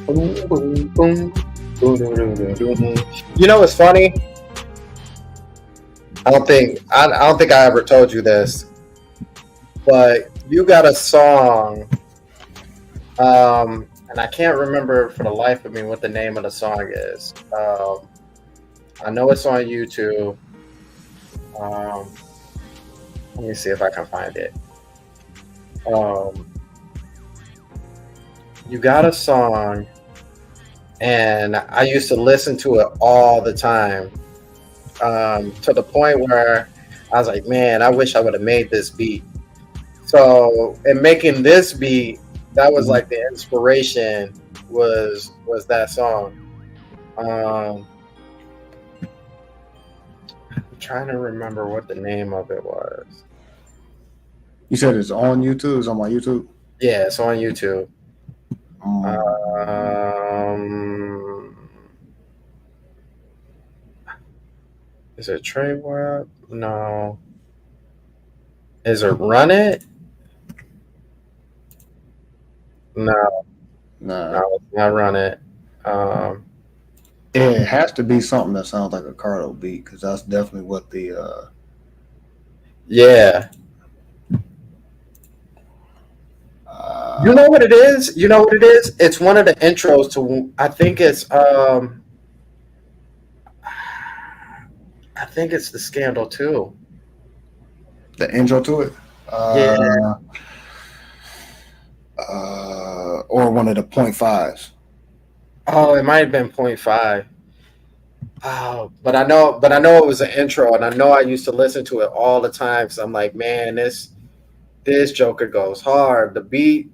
Boom, boom, boom. Boom, boom, boom, boom, boom. You know what's funny? I don't think I ever told you this, but you got a song, and I can't remember for the life of me what the name of the song is. I know it's on YouTube. Um, Let me see if I can find it. Um, you got a song, and I used to listen to it all the time, to the point where I was like, man, I wish I would have made this beat. So, in making this beat, that was Mhm. like the inspiration was that song. Um, I'm trying to remember what the name of it was. You said it's on YouTube. It's on my YouTube. Yeah, it's on YouTube. Mm. Um, is it Trey Web? No. Is it Run It? No, Nah, no, it's not Run It. Um, it has to be something that sounds like a Cardo beat because that's definitely what the. yeah. You Uh, know what it is? You know what it is? It's one of the intros to. I think it's the Scandal too. the intro to it. Yeah. Or one of the point fives. Oh, it might have been point five. Oh, but I know it was an intro, and I know I used to listen to it all the time. So I'm like, man, this Joker goes hard. The beat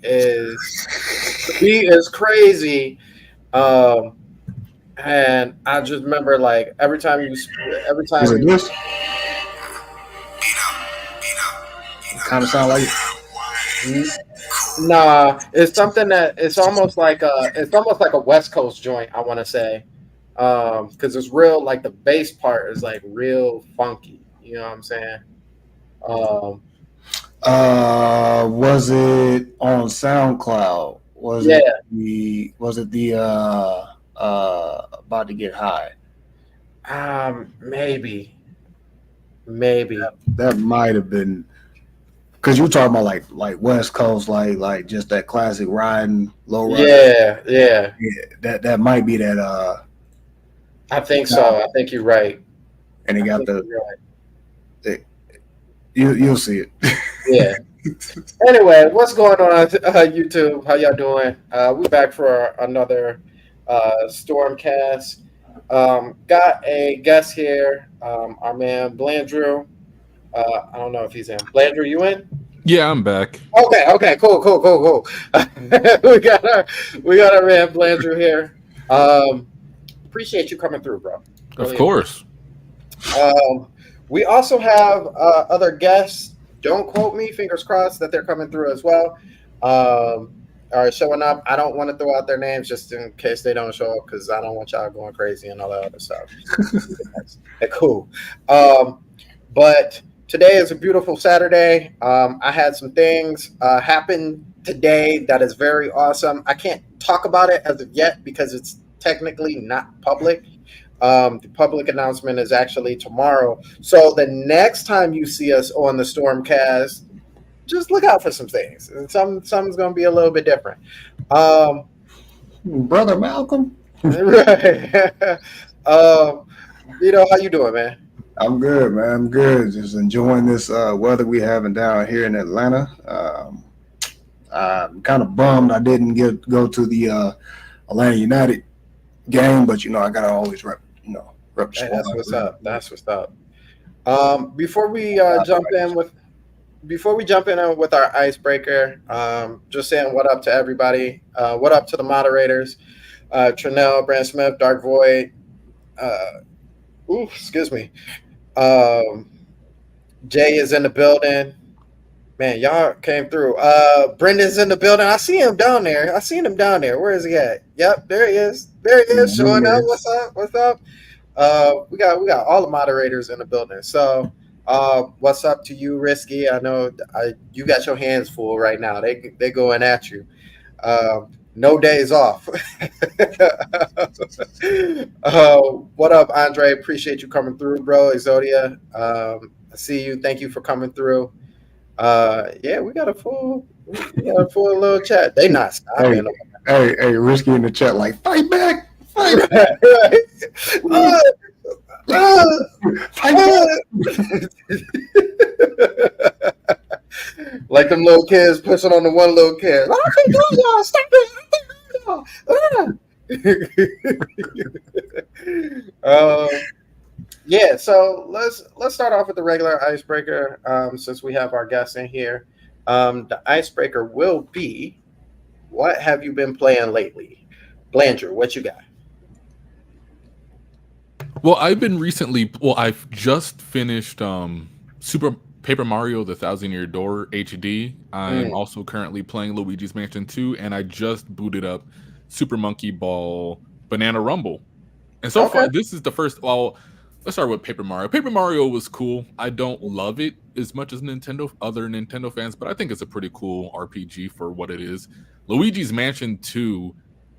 is crazy. Um, and I just remember like every Is time it you this? It kind of sound like it. nah, it's something that it's almost like a West Coast joint. I want to say, because it's real like the bass part is like real funky. You know what I'm saying? Um, Was it on SoundCloud? yeah, Was it the about to get high? maybe, That might have been because you talking about like West Coast, like just that classic riding low rider. yeah, yeah. Yeah, that might be that. I think so. I think you're right. And it I got think you're right. the you'll see it. Yeah. Anyway, what's going on, YouTube? How y'all doing? We back for another Stormcast. Got a guest here, our man Blandrew. I don't know if he's in. Blandrew, you in? Yeah, I'm back. Okay, cool. We got our man Blandrew here. Appreciate you coming through, bro. Of Really appreciate. course. We also have other guests. Don't quote me. Fingers crossed that they're coming through as well. Are showing up. I don't want to throw out their names just in case they don't show up because I don't want y'all going crazy and all that other stuff. Cool. But today is a beautiful Saturday. I had some things happen today that is very awesome. I can't talk about it as of yet because it's technically not public. The public announcement is actually tomorrow. So the next time you see us on the Stormcast, just look out for some things. Something's going to be a little bit different. Um, Brother Malcolm. right. How you doing, man? I'm good, man. I'm good. Just enjoying this weather we having down here in Atlanta. I'm kind of bummed I didn't go to the Atlanta United game, but I gotta always rep the Hey, squad. that's what's up. That's what's up. Before we jump in with our icebreaker, just saying what up to everybody. What up to the moderators, Trinell, Brand Smith, Dark Void. Excuse me. Um, Jay is in the building. Man, y'all came through. Brendan's in the building. I see him down there. I seen him down there. Where is he at? Yep, there he is. There he is, showing up. What's up? What's up? We got all the moderators in the building. So, what's up to you, Risky? I know you got your hands full right now. They going at you. No days off. What up, Andre? Appreciate you coming through, bro. Exodia, I see you. Thank you for coming through. Yeah, we got a full little chat. They not Hey, stopping. Risky in the chat, like, fight back, fight, Right, right. Uh, uh, fight uh. back. Like them little kids pushing on the one little kid. I can't do it, y'all. Stop it. I can't do it, y'all. Yeah, so let's start off with the regular icebreaker. Since we have our guests in here, the icebreaker will be, what have you been playing lately? Blandrew, what you got? Well, I've just finished Super Paper Mario: The Thousand Year Door HD. I am also currently playing Luigi's Mansion 2, and I just booted up Super Monkey Ball Banana Rumble. And so far, this is the first. Well, let's start with Paper Mario. Paper Mario was cool. I don't love it as much as other Nintendo fans, but I think it's a pretty cool RPG for what it is. Luigi's Mansion 2,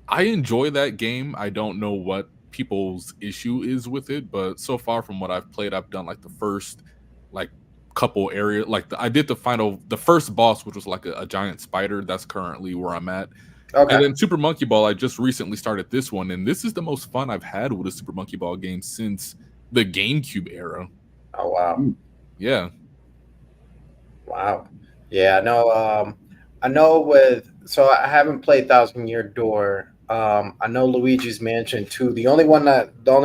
I enjoy that game. I don't know what people's issue is with it, but so far from what I've played, I've done like the first like couple area, I did the first boss, which was like a giant spider. That's currently where I'm at. Okay. And then Super Monkey Ball, I just recently started this one, and this is the most fun I've had with a Super Monkey Ball game since the GameCube era. Oh wow. Yeah. Wow. Yeah, I know so I haven't played Thousand Year Door. I know Luigi's Mansion 2. The only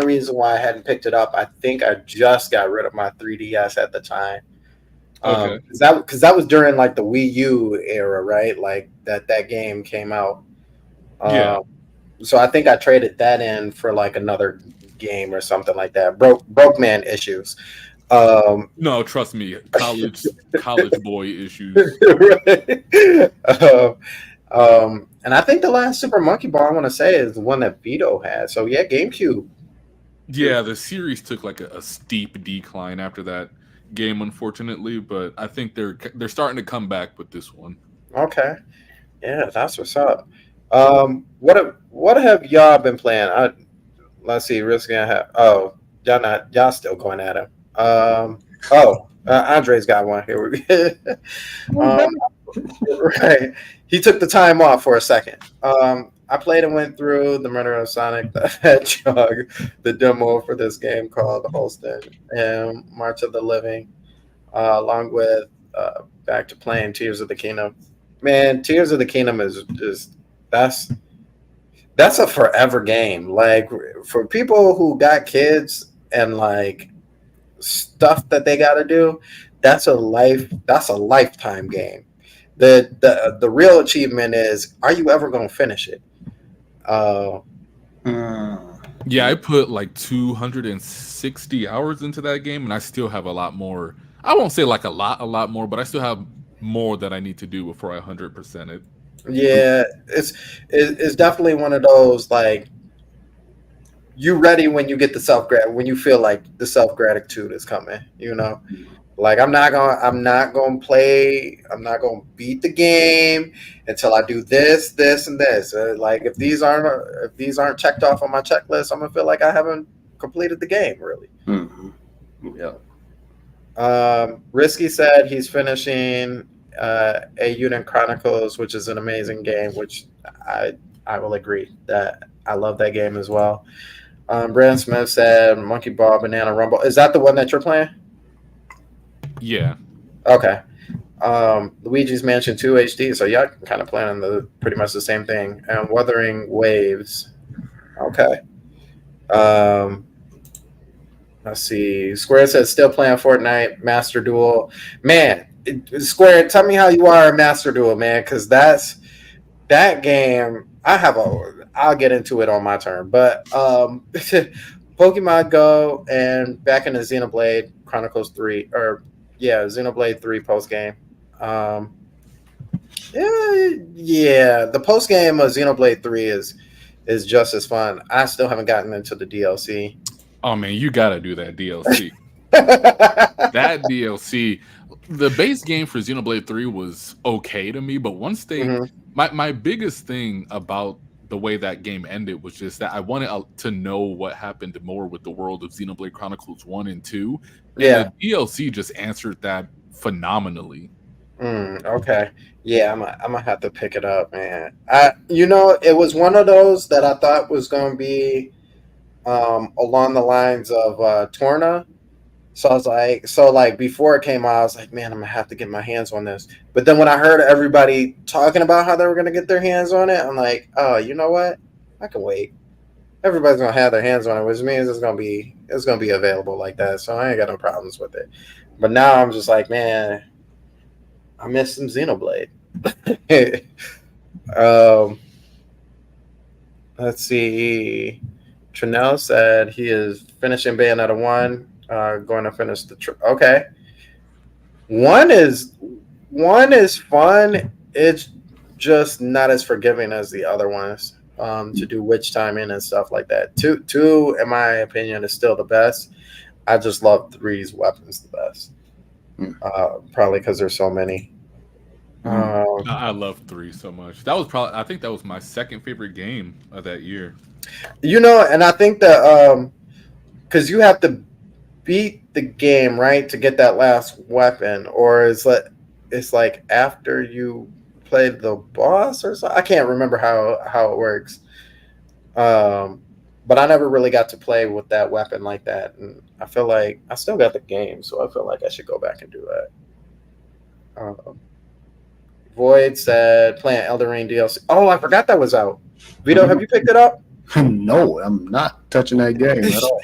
reason why I hadn't picked it up, I think I just got rid of my 3DS at the time. Okay. Because that was during like the Wii U era, right? Like that game came out. Yeah. So I think I traded that in for like another game or something like that. Broke man issues. No, trust me, college boy issues. Right. And I think the last Super Monkey Ball I want to say is the one that Vito had. So yeah, GameCube. Yeah, the series took like a steep decline after that game, unfortunately, but I think they're starting to come back with this one. Okay. Yeah, that's what's up. What have y'all been playing? Let's see, Risky. Y'all still going at him. Andre's got one here. Right. He took the time off for a second. I played and went through the Murder of Sonic the Hedgehog, the demo for this game called Holston and March of the Living, along with back to playing Tears of the Kingdom. Man, Tears of the Kingdom is just that's a forever game. Like for people who got kids and like stuff that they got to do, that's a lifetime game. The real achievement is, are you ever going to finish it? Yeah, I put like 260 hours into that game, and I still have a lot more. I won't say like a lot more, but I still have more that I need to do before I 100% it. Yeah, it's definitely one of those like, you ready when you get when you feel like the self gratitude is coming, Like I'm not gonna beat the game until I do this, and this. Like if these aren't checked off on my checklist, I'm gonna feel like I haven't completed the game really. Mm-hmm. Yeah. Risky said he's finishing Eiyuden Chronicles, which is an amazing game, which I will agree that I love that game as well. Brandon Smith said Monkey Ball Banana Rumble. Is that the one that you're playing? Yeah. Okay. Luigi's Mansion 2 HD. So y'all kind of playing pretty much the same thing. And Wuthering Waves. Okay. Let's see. Square says still playing Fortnite, Master Duel. Man, Square, tell me how you are in Master Duel, man, because that game. I'll get into it on my turn, but Pokemon Go and back in the Xenoblade Chronicles 3, Xenoblade 3 post game. The post game of Xenoblade 3 is just as fun. I still haven't gotten into the DLC. Oh man, you gotta do that DLC. That DLC, The base game for Xenoblade 3 was okay to me, but once they Mhm. my biggest thing about the way that game ended was just that I wanted to know what happened more with the world of Xenoblade Chronicles 1 and 2, and Yeah. the DLC just answered that phenomenally. Okay. Yeah, I'm gonna have to pick it up, man. It was one of those that I thought was gonna be along the lines of Torna. So I was like, before it came out, I was like, man, I'm gonna have to get my hands on this. But then when I heard everybody talking about how they were gonna get their hands on it, I'm like, oh, you know what? I can wait. Everybody's gonna have their hands on it, which means it's gonna be available like that. So I ain't got no problems with it. But now I'm just like, man, I miss some Xenoblade. um, let's see. Trinell said he is finishing Bayonetta 1. Going to finish okay. One is fun. It's just not as forgiving as the other ones. To do witch timing and stuff like that. Two, in my opinion, is still the best. I just love three's weapons the best. Probably because there's so many. I love 3 so much. That was probably, I think that was my second favorite game of that year. And I think that because you have to beat the game, right, to get that last weapon, or it's like after you play the boss or something. I can't remember how it works. But I never really got to play with that weapon like that, and I feel like I still got the game, so I feel like I should go back and do that. Void said playing Elden Ring DLC. Oh, I forgot that was out. Vito, have you picked it up? No, I'm not touching that game at all.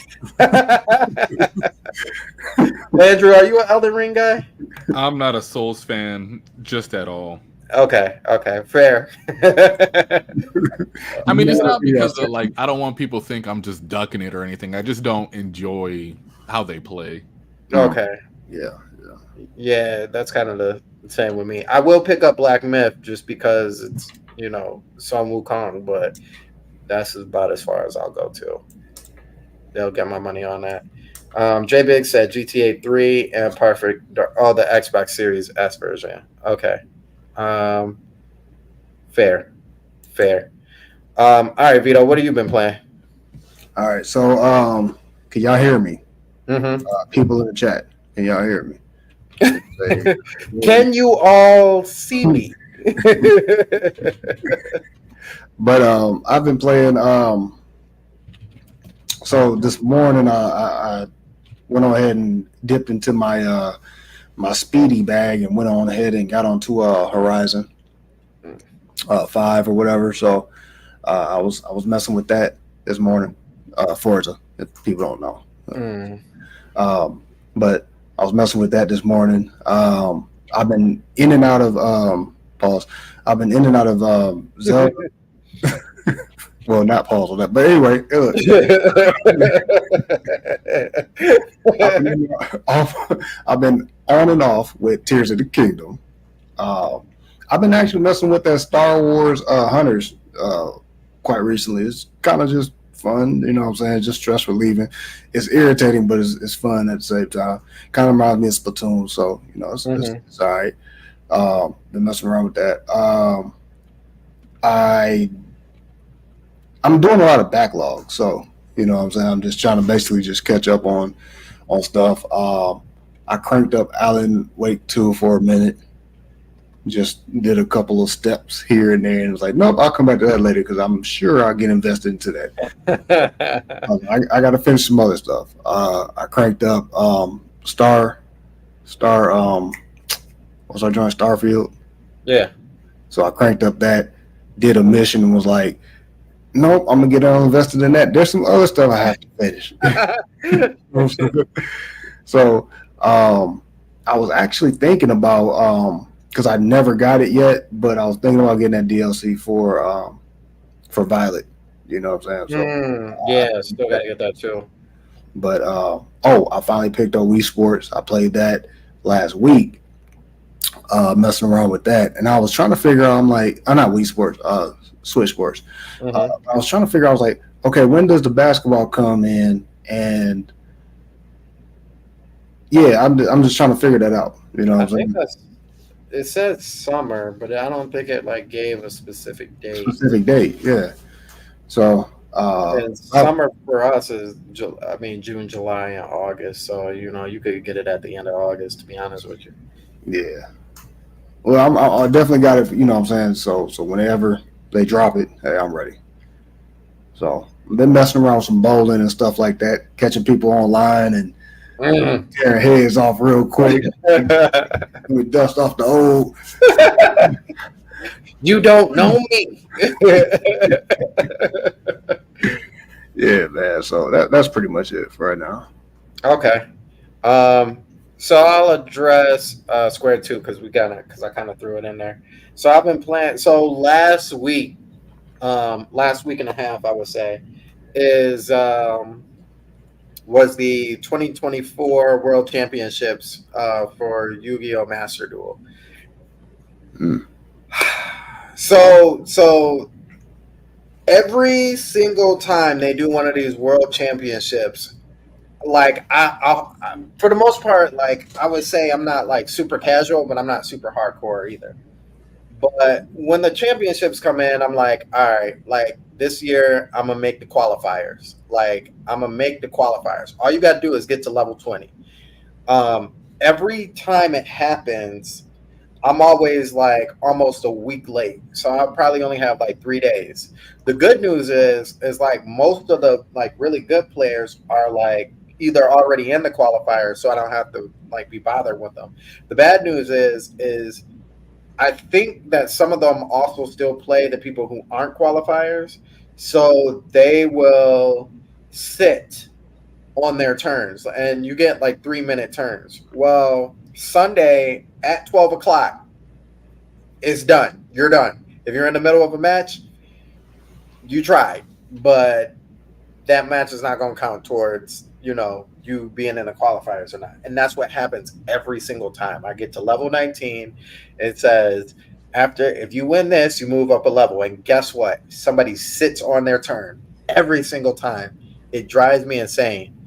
Andrew, are you an Elden Ring guy? I'm not a Souls fan just at all. Okay, fair. I mean, it's not because of, like, I don't want people to think I'm just ducking it or anything. I just don't enjoy how they play. Okay. Yeah, that's kind of the same with me. I will pick up Black Myth just because it's, Sun Wukong, but that's about as far as I'll go to. They'll get my money on that. J Big said GTA 3 and Perfect, the Xbox Series S version. Okay. Fair. All right, Vito, what have you been playing? All right, so can y'all hear me? Mm-hmm. People in the chat, can y'all hear me? Can you all see me? But I've been playing. So this morning I went on ahead and dipped into my my speedy bag and went on ahead and got onto Horizon 5 or whatever. So I was messing with that this morning. Forza, if people don't know. But I was messing with that this morning. I've been in and out of pause. I've been in and out of Zelda. Well, not pause on that, but anyway, I've been on and off with Tears of the Kingdom. I've been actually messing with that Star Wars Hunters quite recently. It's kind of just fun, you know what I'm saying? Just stress relieving. It's irritating, but it's fun at the same time. Kind of reminds me of Splatoon, so it's all right. Been messing around with that. I'm doing a lot of backlog, so you know what I'm saying. I'm just trying to basically just catch up on stuff. I cranked up Alan Wake 2 for a minute. Just did a couple of steps here and there, and was like, nope, I'll come back to that later because I'm sure I'll get invested into that. I got to finish some other stuff. I cranked up Star. Was I joining Starfield? Yeah. So I cranked up that, did a mission, and was like, nope, I'm gonna get all invested in that. There's some other stuff I have to finish. So I was actually thinking about because I never got it yet, but I was thinking about getting that DLC for Violet. You know what I'm saying? So still gotta get that too. But I finally picked up Wii Sports. I played that last week, messing around with that, and I was trying to figure out. I'm like, not Wii Sports, Switch Sports. I was trying to figure out. I was like, okay, when does the basketball come in? And Yeah, I'm just trying to figure that out. You know I what I'm think saying? it said summer, but I don't think it like gave a specific date. Specific date. Yeah. So And summer for us is, I mean, June, July, and August. So you could get it at the end of August. To be honest with you. yeah. Well, I definitely got it. You know what I'm saying? So whenever they drop it, hey, I'm ready. So I've been messing around with some bowling and stuff like that, catching people online and Mm. tearing heads off real quick. We dust off the old. You don't know me. Yeah, man. So that's pretty much it for right now. Okay. So I'll address Square Two because I kind of threw it in there. So I've been playing. So last week and a half, I would say, is was the 2024 World Championships for Yu-Gi-Oh! Master Duel. Mm. So every single time they do one of these World Championships, like for the most part, like I would say I'm not like super casual, but I'm not super hardcore either. But when the championships come in, I'm like, all right, like this year I'm gonna make the qualifiers. Like I'm gonna make the qualifiers. All you gotta do is get to level 20. Every time it happens, I'm always like almost a week late. So I'll probably only have like 3 days. The good news is like most of the like really good players are like either already in the qualifiers, so I don't have to like be bothered with them. The bad news is I think that some of them also still play the people who aren't qualifiers. So they will sit on their turns and you get like 3 minute turns. Well, Sunday at 12 o'clock, it's done. You're done. If you're in the middle of a match, you tried, but that match is not going to count towards you being in the qualifiers or not. And that's what happens every single time. I get to level 19. It says if you win this, you move up a level. And guess what? Somebody sits on their turn every single time. It drives me insane.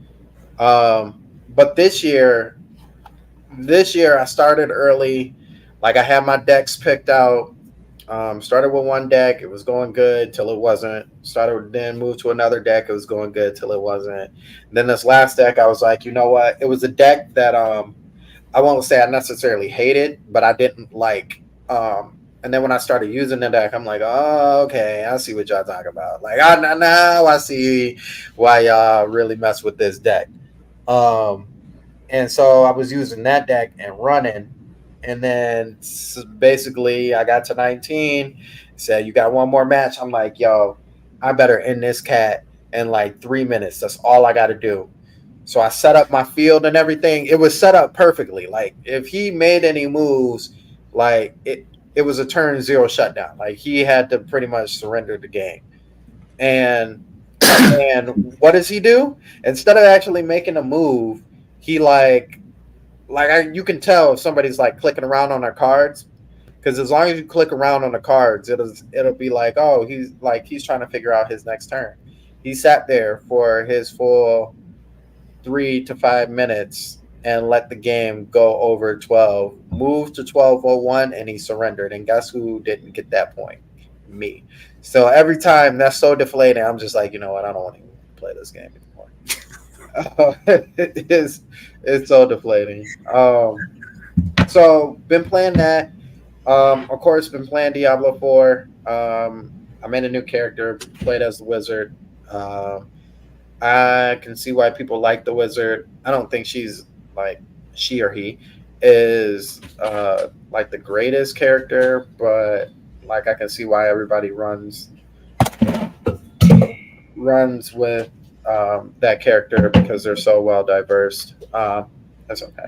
But this year I started early. Like I had my decks picked out. Started with one deck, it was going good till it wasn't. Then moved to another deck, it was going good till it wasn't. And then this last deck, I was like, you know what? It was a deck that I won't say I necessarily hated, but I didn't like. And then when I started using the deck, I'm like, oh, okay, I see what y'all talk about. Like, now I see why y'all really mess with this deck. And so I was using that deck and running. And then basically I got to 19, said, you got one more match. I'm like, yo, I better end this cat in like 3 minutes. That's all I got to do. So I set up my field and everything. It was set up perfectly. Like if he made any moves, like it was a turn 0 shutdown. Like he had to pretty much surrender the game. And what does he do? Instead of actually making a move, he you can tell if somebody's like clicking around on their cards, because as long as you click around on the cards, it'll be like, oh, he's trying to figure out his next turn. He sat there for his full 3 to 5 minutes and let the game go over 12, moved to 12:01, and he surrendered. And guess who didn't get that point? Me. So every time, that's so deflating. I'm just like, you know what? I don't want to play this game anymore. It's so deflating. So been playing that. Of course, been playing Diablo 4. I made a new character, played as the wizard. I can see why people like the wizard. I don't think she's like she or he is like the greatest character, but like I can see why everybody runs with that character because they're so well diverse. That's okay.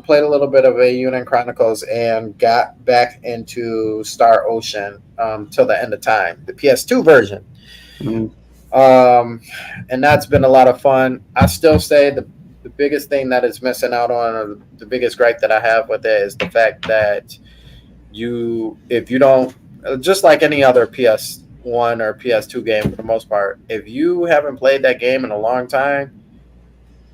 Played a little bit of Aeon Chronicles and got back into Star Ocean till the end of time, the PS2 version. Mm. And that's been a lot of fun. I still say the biggest thing that it's missing out on, or the biggest gripe that I have with it, is the fact that if you don't, just like any other PS1 or PS2 game for the most part, if you haven't played that game in a long time,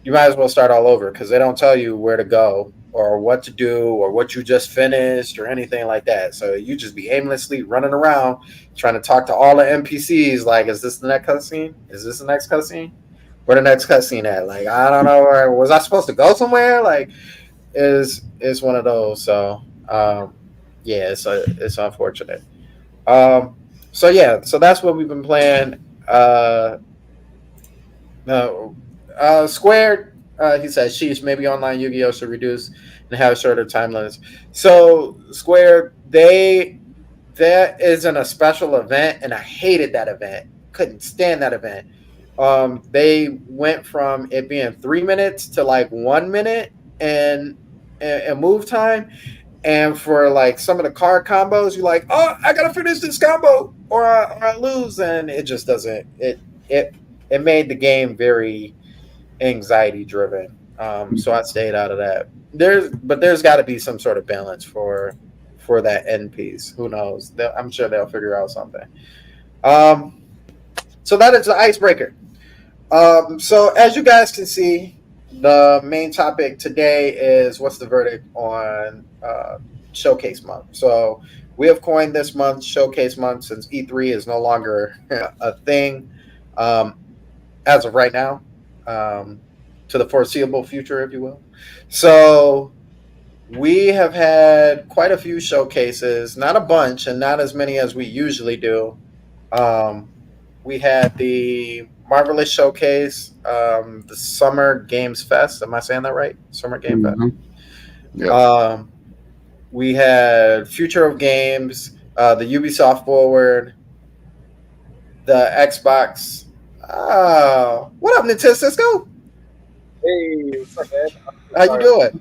you might as well start all over because they don't tell you where to go or what to do or what you just finished or anything like that. So you just be aimlessly running around trying to talk to all the NPCs. Like, is this the next cutscene? Is this the next cutscene? Where the next cutscene at? Like, I don't know. Where was I supposed to go somewhere? Like, is one of those. So yeah, it's unfortunate. So yeah, so that's what we've been playing. No, Squared. He says, "Sheesh, maybe online Yu-Gi-Oh should reduce and have shorter time limits." So Square, that isn't a special event, and I hated that event. Couldn't stand that event. They went from it being 3 minutes to like 1 minute and move time, and for like some of the card combos, you're like, "Oh, I gotta finish this combo, or I lose," and it just doesn't. It made the game very anxiety driven. So I stayed out of that. There's got to be some sort of balance for that end piece. Who knows? I'm sure they'll figure out something. So that is the icebreaker. So as you guys can see, the main topic today is what's the verdict on Showcase Month. So we have coined this month Showcase Month since E3 is no longer a thing as of right now, to the foreseeable future, if you will. So we have had quite a few showcases, not a bunch and not as many as we usually do. We had the Marvelous Showcase, the Summer Games Fest. Am I saying that right? Summer Game Fest. Yeah. We had Future of Games, the Ubisoft Forward, the Xbox. What up, Nintendo Cisco? Hey, what's up, man? How you doing?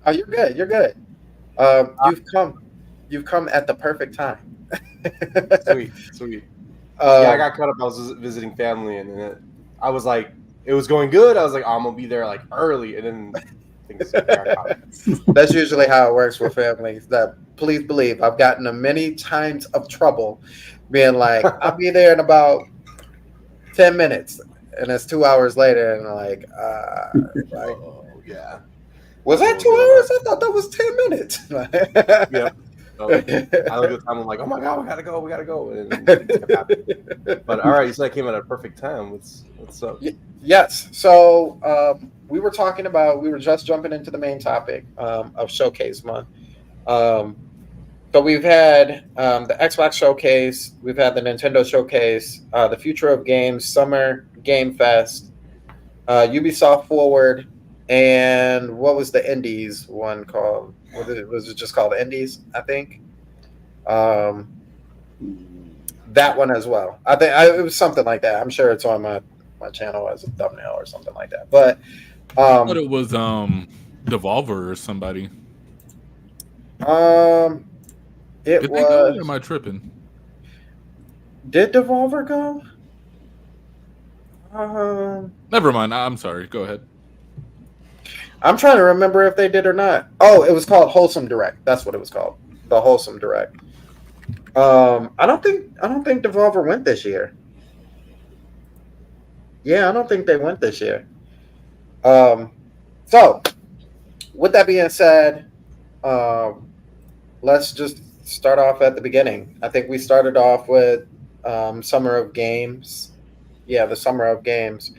Oh, you're good. You're good. You've come at the perfect time. Sweet. Yeah, I got caught up. I was visiting family, and then I was like, it was going good. I was like, oh, I'm gonna be there like early, and then things got caught. That's usually how it works with families. That please believe I've gotten in many times of trouble, being like, I'll be there in about 10 minutes, and it's 2 hours later, and like, Oh, yeah. Was that 2 hours? I thought that was 10 minutes. Yep. So, I look at the time. I'm like, oh my god, we gotta go. And but all right, you said I came at a perfect time. What's up? Yes. So we were just jumping into the main topic of Showcase Month. So we've had the Xbox Showcase, we've had the Nintendo Showcase, the Future of Games Summer Game Fest, Ubisoft Forward, and what was the Indies one called? Was it just called Indies? I think. That one as well. I think it was something like that. I'm sure it's on my channel as a thumbnail or something like that. But I thought it was Devolver or somebody. It Did was. they go, or am I tripping? Did Devolver go? Never mind. I'm sorry. Go ahead. I'm trying to remember if they did or not. Oh, it was called Wholesome Direct. That's what it was called. The Wholesome Direct. I don't think Devolver went this year. Yeah, I don't think they went this year. So with that being said, let's just start off at the beginning. I think we started off with Summer of Games. Yeah, the Summer of Games.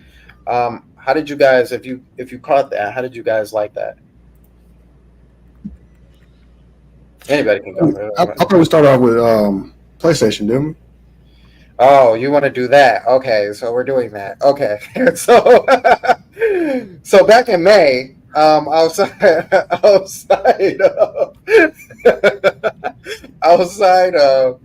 How did you guys, if you caught that, how did you guys like that? Anybody can go. I thought we started off with PlayStation, didn't we? Oh, you want to do that? Okay, so we're doing that. Okay, so so back in May, outside of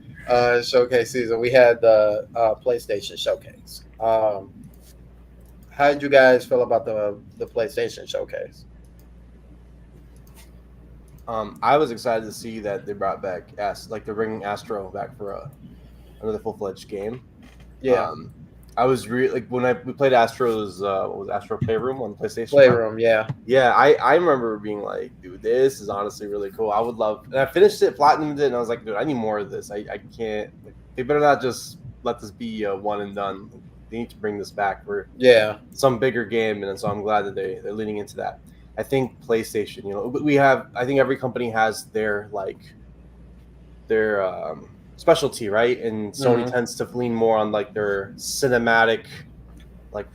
showcase season, we had the PlayStation Showcase. How did you guys feel about the PlayStation Showcase? I was excited to see that they brought back they're bringing Astro back for another full-fledged game. Yeah. I was really when we played Astro's what was Astro Playroom on PlayStation. Playroom, yeah. Yeah, I remember being like, dude, this is honestly really cool. I would love, and I finished it, platinumed it, and I was like, dude, I need more of this. I can't. They better not just let this be a one and done. need to bring this back for Yeah. some bigger game, and so I'm glad that they're leaning into that. I think PlayStation, I think every company has their specialty, right? And Sony tends to lean more on like their cinematic, like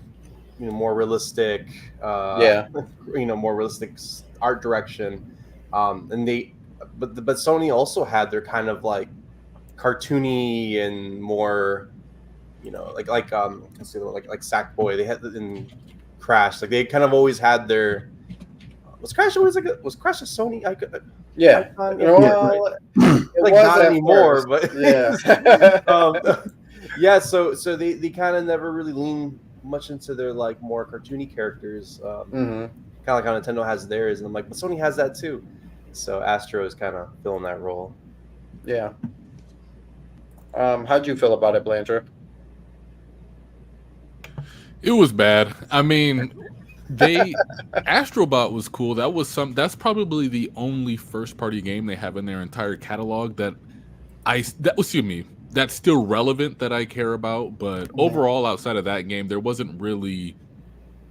more realistic, more realistic art direction, but Sony also had their kind of like cartoony and more, like Sackboy. They had in Crash, like they kind of always had their. Was Crash a Sony? Yeah. Icon? Well, it like was not at anymore, first. but Yeah. yeah. So they kind of never really lean much into their like more cartoony characters. Kind of like how Nintendo has theirs, and I'm like, but Sony has that too. So Astro is kind of filling that role. Yeah. How'd you feel about it, Blanchard? It was bad. I mean, Astrobot was cool. That's probably the only first party game they have in their entire catalog that's still relevant that I care about. But overall, outside of that game, there wasn't really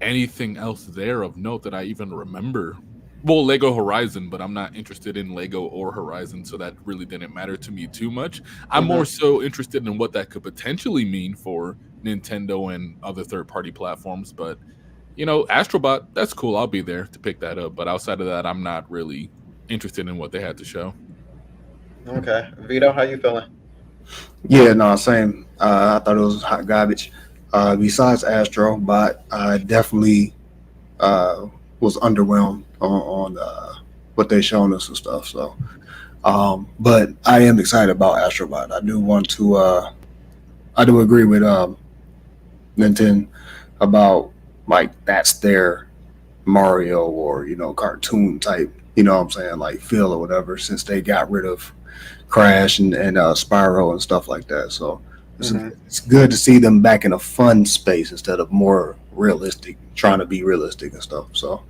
anything else there of note that I even remember. Well, Lego Horizon, but I'm not interested in Lego or Horizon, so that really didn't matter to me too much. I'm more so interested in what that could potentially mean for Nintendo and other third-party platforms. But, Astrobot, that's cool. I'll be there to pick that up. But outside of that, I'm not really interested in what they had to show. Okay. Vito, how you feeling? Yeah, no, same. I thought it was hot garbage. Besides Astrobot, I definitely was underwhelmed on what they shown us and stuff. So, but I am excited about Astrobot. I do want to. I do agree with Nintendo about like that's their Mario or cartoon type. You know what I'm saying, like feel or whatever. Since they got rid of Crash and Spyro and stuff like that. So it's good to see them back in a fun space instead of more realistic, trying to be realistic and stuff. So.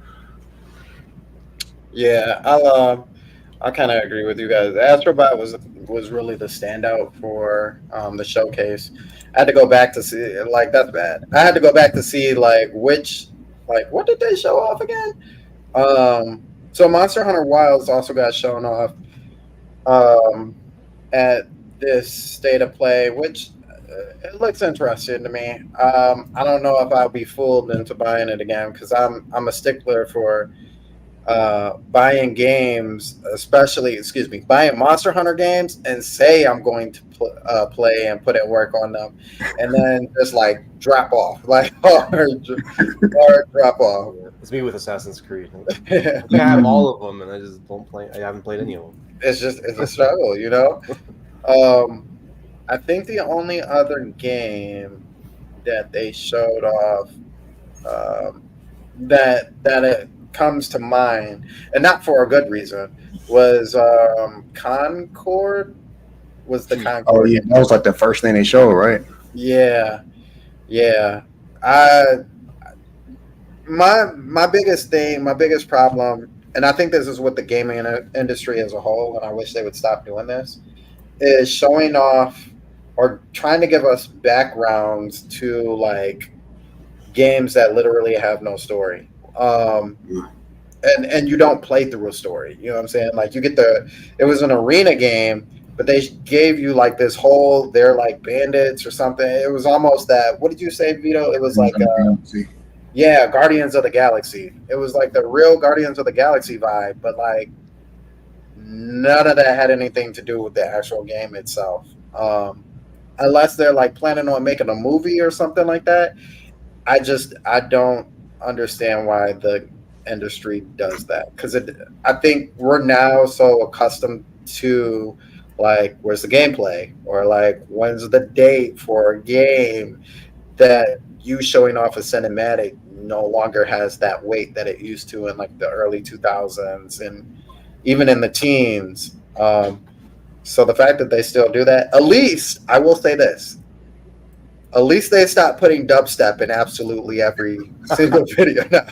Yeah, I kind of agree with you guys. Astrobot was really the standout for the showcase. I had to go back to see, like, that's bad. I had to go back to see what did they show off again? So Monster Hunter Wilds also got shown off at this state of play, which it looks interesting to me. I don't know if I'll be fooled into buying it again because I'm a stickler for buying games, buying Monster Hunter games and say I'm going to play and put in work on them, and then just like drop off, like hard drop off. It's me with Assassin's Creed. I have all of them, and I just don't play. I haven't played any of them. It's a struggle, I think the only other game that they showed off that it comes to mind, and not for a good reason, was Concord. Was the Concord? Oh yeah, that was like the first thing they showed, right? Yeah. My biggest problem, and I think this is with the gaming industry as a whole, and I wish they would stop doing this, is showing off or trying to give us backgrounds to like games that literally have no story. And you don't play through a story. You know what I'm saying? Like it was an arena game, but they gave you like this whole, they're like bandits or something. It was almost that, what did you say, Vito? It was like Guardians of the Galaxy. It was like the real Guardians of the Galaxy vibe, but like none of that had anything to do with the actual game itself. Unless they're like planning on making a movie or something like that. I don't understand why the industry does that, because I think we're now so accustomed to like where's the gameplay or like when's the date for a game that you showing off a cinematic no longer has that weight that it used to in like the early 2000s and even in the teens. So the fact that they still do that, at least I will say this, at least they stopped putting dubstep in absolutely every single video now.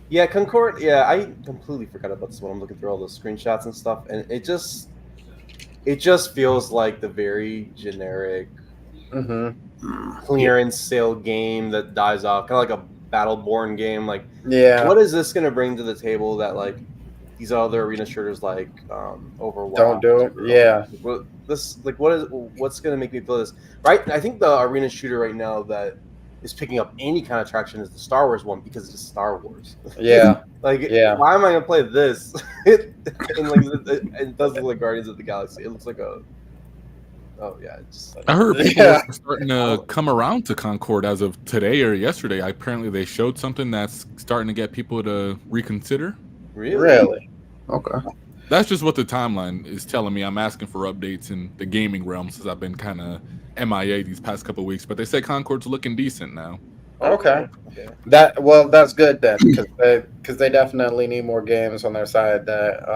Yeah, Concord. Yeah, I completely forgot about this one. I'm looking through all those screenshots and stuff, and it just it just feels like the very generic Mm-hmm. clearance sale game that dies off, kind of like a Battleborn game. Like, Yeah. what is this going to bring to the table that like these other arena shooters like Overwatch Don't do it. Yeah. What's going to make me feel this? Right? I think the arena shooter right now that is picking up any kind of traction is the Star Wars one because it's Star Wars. Yeah. Like, Yeah. why am I going to play this? It does look like Guardians of the Galaxy. It looks like a it's like, I heard people are starting to come around to Concord as of today or yesterday. Apparently, they showed something that's starting to get people to reconsider. Really? Okay. That's just what the timeline is telling me. I'm asking for updates in the gaming realm since I've been kind of MIA these past couple of weeks. But they say Concord's looking decent now. Okay. That's good then, because they definitely need more games on their side that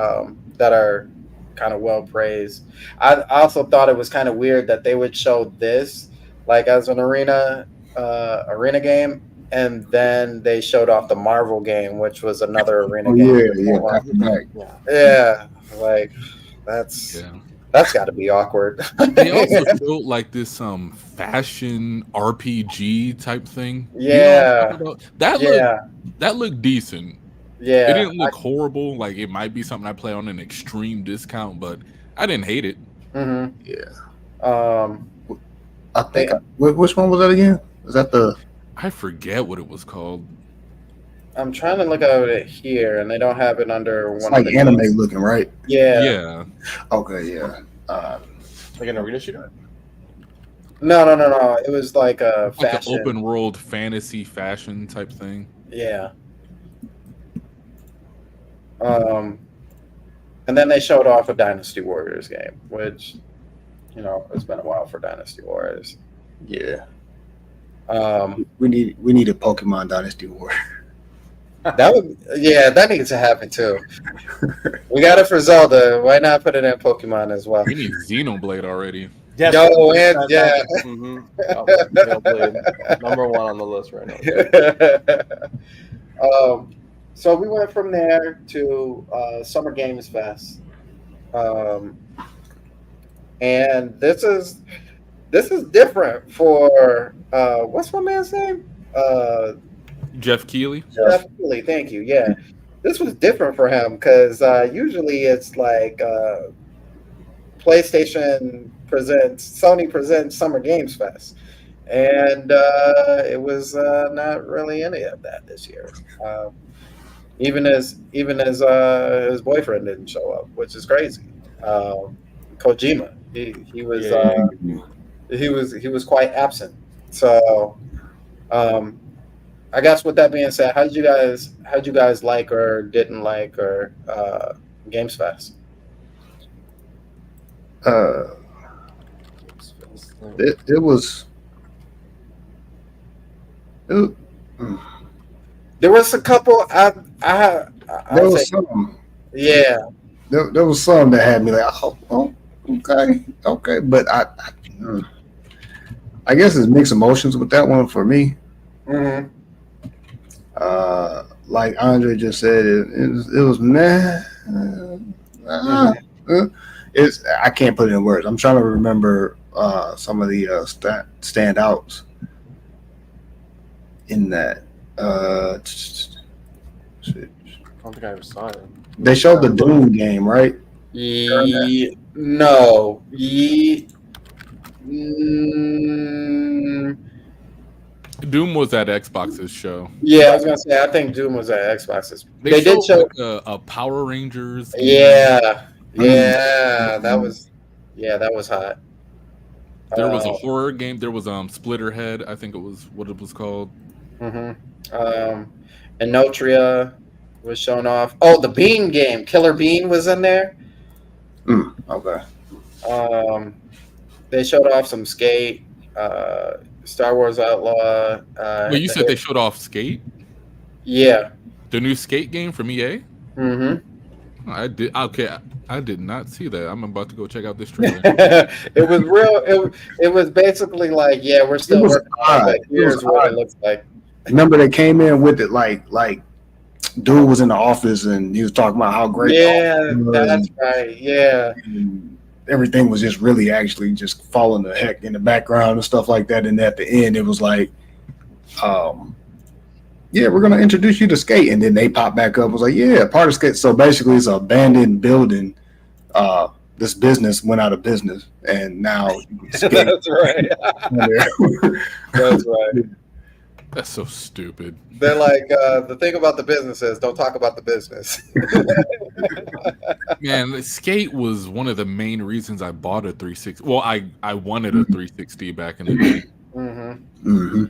are kind of well praised. I also thought it was kind of weird that they would show this like as an arena game, and then they showed off the Marvel game, which was another arena game. Yeah, like that's got to be awkward. They also showed like this fashion RPG type thing. Yeah, you know that looked decent. Yeah, it didn't look horrible. Like it might be something I play on an extreme discount, but I didn't hate it. Mm-hmm. Yeah. I think. Which one was that again? Was that the? I forget what it was called. I'm trying to look at it here, and they don't have it under one. Like anime looking, right? Yeah. Yeah. Okay. Yeah. Like an arena shooter. No. It was like a fashion. Like an open world fantasy fashion type thing. Yeah. And then they showed off a Dynasty Warriors game, which, it's been a while for Dynasty Warriors. Yeah. We need a Pokemon Dynasty War. That needs to happen too. We got it for Zelda. Why not put it in Pokemon as well? We need Xenoblade already. Yes, Xenoblade, number one on the list right now. So we went from there to Summer Games Fest, and this is different for what's my man's name? Jeff Keighley. Jeff Keighley, thank you. Yeah, this was different for him because usually it's like Sony presents Summer Games Fest, and it was not really any of that this year. Even as his boyfriend didn't show up, which is crazy. Kojima, he was quite absent. So, I guess with that being said, how'd you guys like or didn't like or Games Fest? It was. There was a couple. There was some. Yeah. There was some that had me like, oh, okay, but I guess it's mixed emotions with that one for me. Mm-hmm. Like Andre just said, it was meh. It's I can't put it in words. I'm trying to remember some of the standouts in that. I don't think I ever saw it. They showed the Doom game, right? No. Doom was at Xbox's show. Yeah, I was gonna say I think Doom was at Xbox's. They did show like a Power Rangers game. Yeah, that was hot. There was a horror game. There was Splitterhead, I think it was what it was called. Mm-hmm. And Notria was shown off. Oh, the Bean game, Killer Bean was in there. Okay. They showed off some Skate, Star Wars Outlaw. Wait, you said they showed off Skate? Yeah. The new Skate game from EA? Mm-hmm. I did. Okay, I did not see that. I'm about to go check out this trailer. It was real. It was basically like, we're still working on it. Here's what it looks like. Remember they came in with it like dude was in the office and he was talking about how great. Yeah, that's right. Yeah. everything was just really actually just falling the heck in the background and stuff like that. And at the end, it was like, yeah, we're gonna introduce you to Skate, and then they pop back up. It was like, yeah, part of Skate. So basically, it's an abandoned building. This business went out of business, and now That's right. That's right. That's so stupid. They're like, the thing about the business is don't talk about the business. Man, Skate was one of the main reasons I bought a 360. Well, I wanted a 360 back in the day. Mm-hmm. Mm-hmm.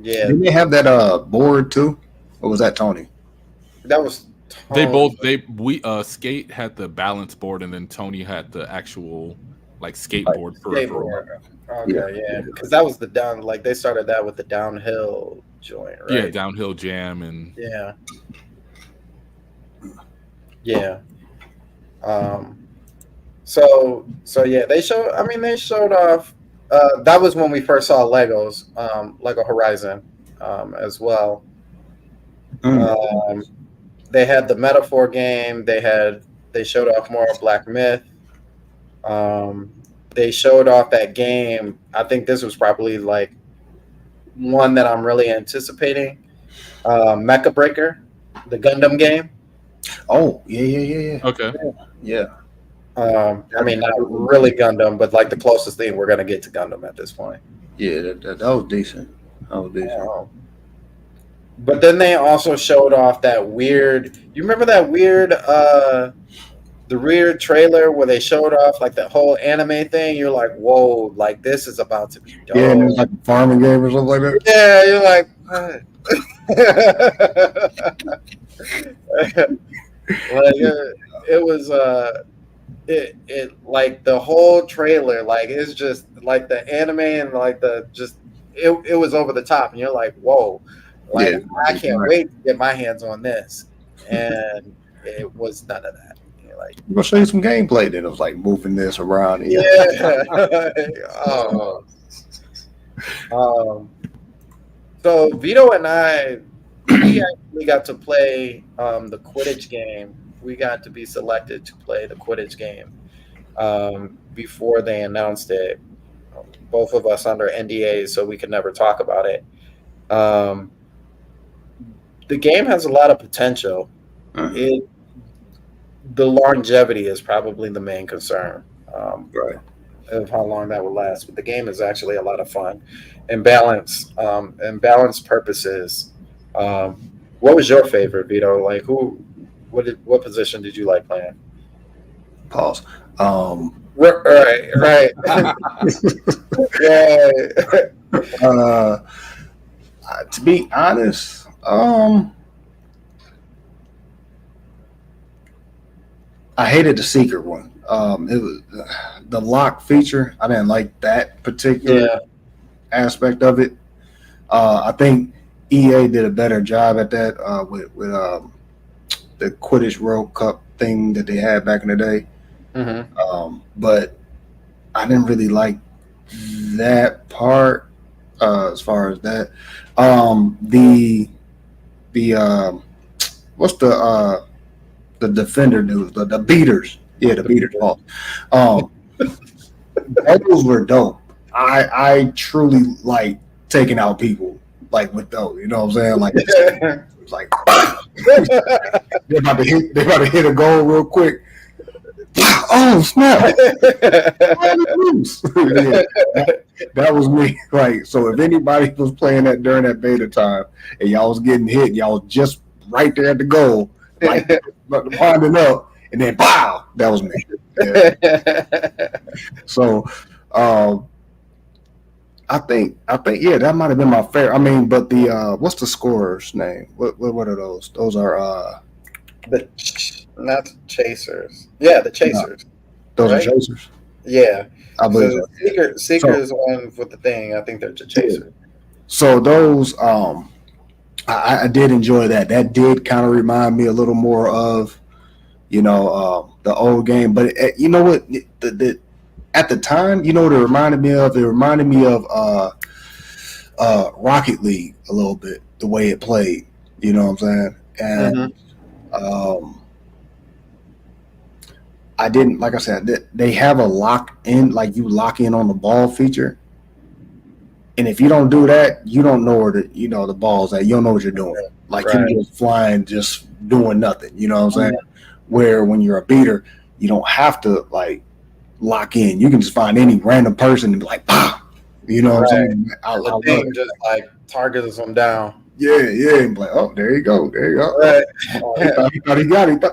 Yeah. Didn't they have that board too, or was that Tony? That was Skate had the balance board, and then Tony had the actual like skateboard peripheral. skateboard. Okay, yeah, because that was the down. Like they started that with the downhill joint, right? Yeah, downhill jam and Yeah. Yeah. So yeah, they showed. I mean, they showed off. That was when we first saw Legos, Lego Horizon, as well. They had the Metaphor game. They showed off more of Black Myth. They showed off that game. I think this was probably like one that I'm really anticipating. Mecha Breaker, the Gundam game. Oh, yeah. okay. Yeah. I mean, not really Gundam, but like the closest thing we're gonna get to Gundam at this point. Yeah, that was decent. That was decent. But then they also showed off that weird. You remember that weird, the weird trailer where they showed off like that whole anime thing? You're like, whoa, like this is about to be dope. Yeah, and it was like a farming game or something like that. Yeah, you're like, what? Like it was it like the whole trailer, like it's just like the anime and like the just it was over the top, and you're like, whoa, like Yeah, I can't wait to get my hands on this, and it was none of that. You're like, I'm gonna show you some gameplay. Then it was like moving this around. yeah. So Vito and I, we actually got to play the Quidditch game. We got to be selected to play the Quidditch game before they announced it. Both of us under NDAs, so we could never talk about it. The game has a lot of potential. The longevity is probably the main concern. Right. Of how long that will last. But the game is actually a lot of fun and balance purposes. What was your favorite, Vito? Like what position did you like playing? Pause. Right. Yeah. To be honest, I hated the secret one. It was the lock feature. I didn't like that particular aspect of it. I think EA did a better job at that with the Quidditch World Cup thing that they had back in the day. Mm-hmm. But I didn't really like that part as far as that. The what's the defender dudes, the beaters. Yeah, the beaters. Those were dope. I truly like taking out people like with those. You know what I'm saying? Like it's like they're about to hit a goal real quick. Oh snap! That was me. Like, so if anybody was playing that during that beta time and y'all was getting hit, y'all was just right there at the goal, like winding up, and then pow, that was me. Yeah. So, I think, yeah, that might have been my favorite. I mean, but the what's the scorer's name? What are those? Those are not Chasers. Yeah, the Chasers. Those right? are Chasers. Yeah, I believe so Seeker is one with the thing. I think they're the Chasers. So those, I did enjoy that. That did kind of remind me a little more of, the old game. But you know what? At the time, you know what it reminded me of? It reminded me of Rocket League a little bit, the way it played. You know what I'm saying? And I didn't, like I said, they have a lock in, like you lock in on the ball feature. And if you don't do that, you don't know where the ball's at. You don't know what you're doing. Like Right. you're just flying, just doing nothing. You know what I'm saying? Where when you're a beater, you don't have to like lock in. You can just find any random person and be like, "Pow!" You know what I'm saying? I The love thing it. just like targets them down. Yeah. And be like, oh, there you go. Right. Oh, he thought he got it.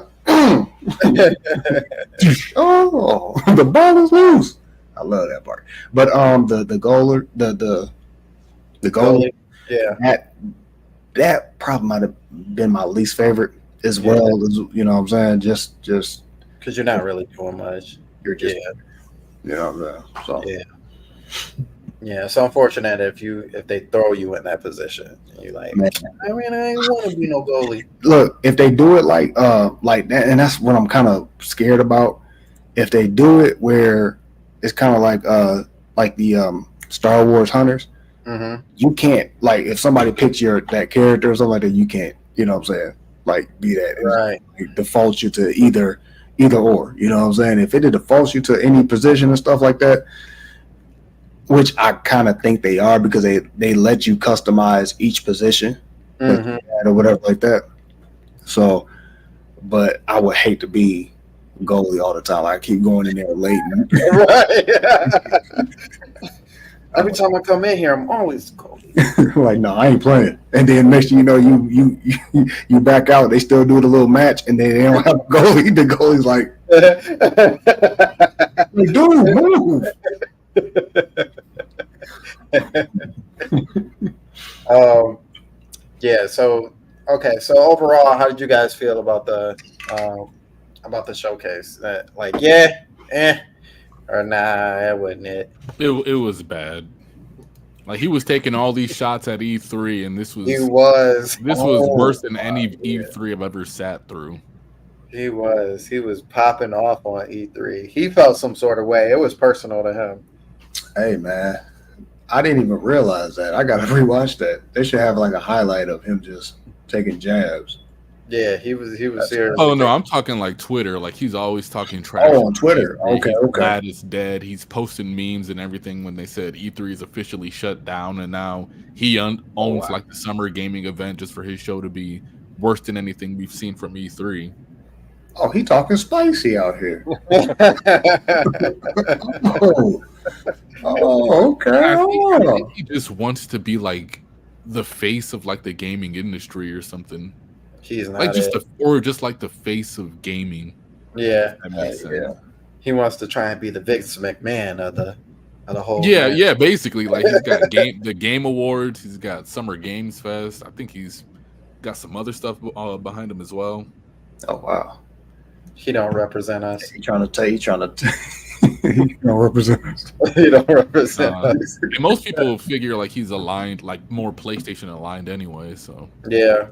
Oh, the ball is loose. I love that part. But the goaler, the goalie, Yeah. that probably might have been my least favorite as well. As, you know what I'm saying? Just Because you're not really doing much. you're just Yeah. you know what I'm saying? So Yeah. Yeah, it's unfortunate if they throw you in that position. You like, man. I mean, I ain't want to be no goalie. Look, if they do it like that, and that's what I'm kind of scared about. If they do it where it's kind of like the Star Wars Hunters, Mm-hmm. you can't, like, if somebody picks that character or something like that, you can't, you know what I'm saying, like be that. Right. It defaults you to either or, you know what I'm saying. If it defaults you to any position and stuff like that, which I kind of think they are, because they let you customize each position Mm-hmm. or whatever like that. So, but I would hate to be goalie all the time. I keep going in there late. Right. Every time I come in here, I'm always goalie. Like, no, I ain't playing. And then next thing you know, you back out. They still do the little match, and they don't have a goalie. The goalie's like, dude, move. Yeah. So okay. So overall, how did you guys feel about the showcase? Like, or nah, that wasn't it. It was bad. Like, he was taking all these shots at E3, and this was worse than any E3 I've ever sat through. He was popping off on E3. He felt some sort of way. It was personal to him. Hey, man, I didn't even realize that. I gotta rewatch that. They should have like a highlight of him just taking jabs. Yeah, he was serious. Oh no, I'm talking like Twitter. Like, he's always talking trash. Oh, on Twitter. Okay. Glad it's dead. He's posting memes and everything when they said E3 is officially shut down, and now he owns like the summer gaming event just for his show to be worse than anything we've seen from E3. Oh, he talking spicy out here. Okay. I think he just wants to be like the face of like the gaming industry or something. He's not Like just like the face of gaming. Yeah. That makes sense. He wants to try and be the Vince McMahon of the whole. Yeah, basically. Like, he's got the Game Awards, he's got Summer Games Fest. I think he's got some other stuff behind him as well. Oh wow. He don't represent us. He trying to he don't represent us. He don't represent us. And most people figure like he's aligned, like more PlayStation aligned anyway. So Yeah.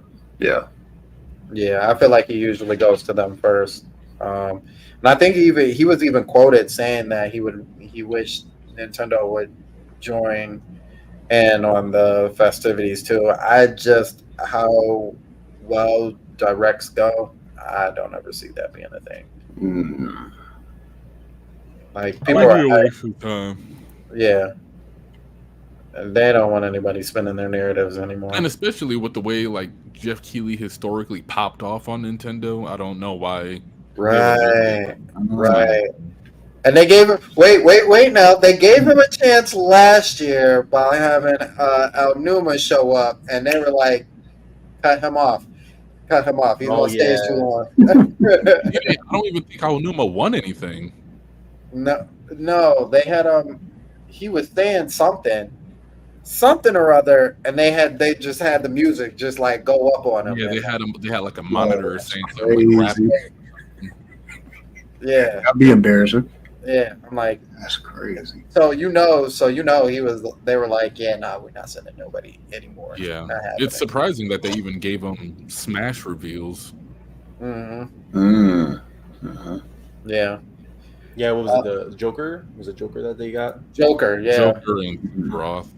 I feel like he usually goes to them first. And I think he was even quoted saying that he wished Nintendo would join in on the festivities too. How well directs go, I don't ever see that being a thing. Mm. Like, people are waste of time. Yeah. They don't want anybody spinning their narratives anymore. And especially with the way like Jeff Keighley historically popped off on Nintendo, I don't know why. Right. And they gave him wait now. They gave him a chance last year by having Aonuma show up, and they were like, cut him off. He's on stage too long. I don't even think Aonuma won anything. No, they had he was saying something or other, and they just had the music just like go up on him. Yeah, they had like a monitor saying something like Crazy. Yeah, That'd be embarrassing. yeah. I'm like, That's crazy. so you know he was. They were like, yeah, no, we're not sending nobody anymore. Yeah, Not happening. it's surprising that they even gave him Smash reveals. Mm-hmm. Yeah. Yeah, what was it? The Joker? Was it Joker that they got? Joker, yeah. Joker and Roth.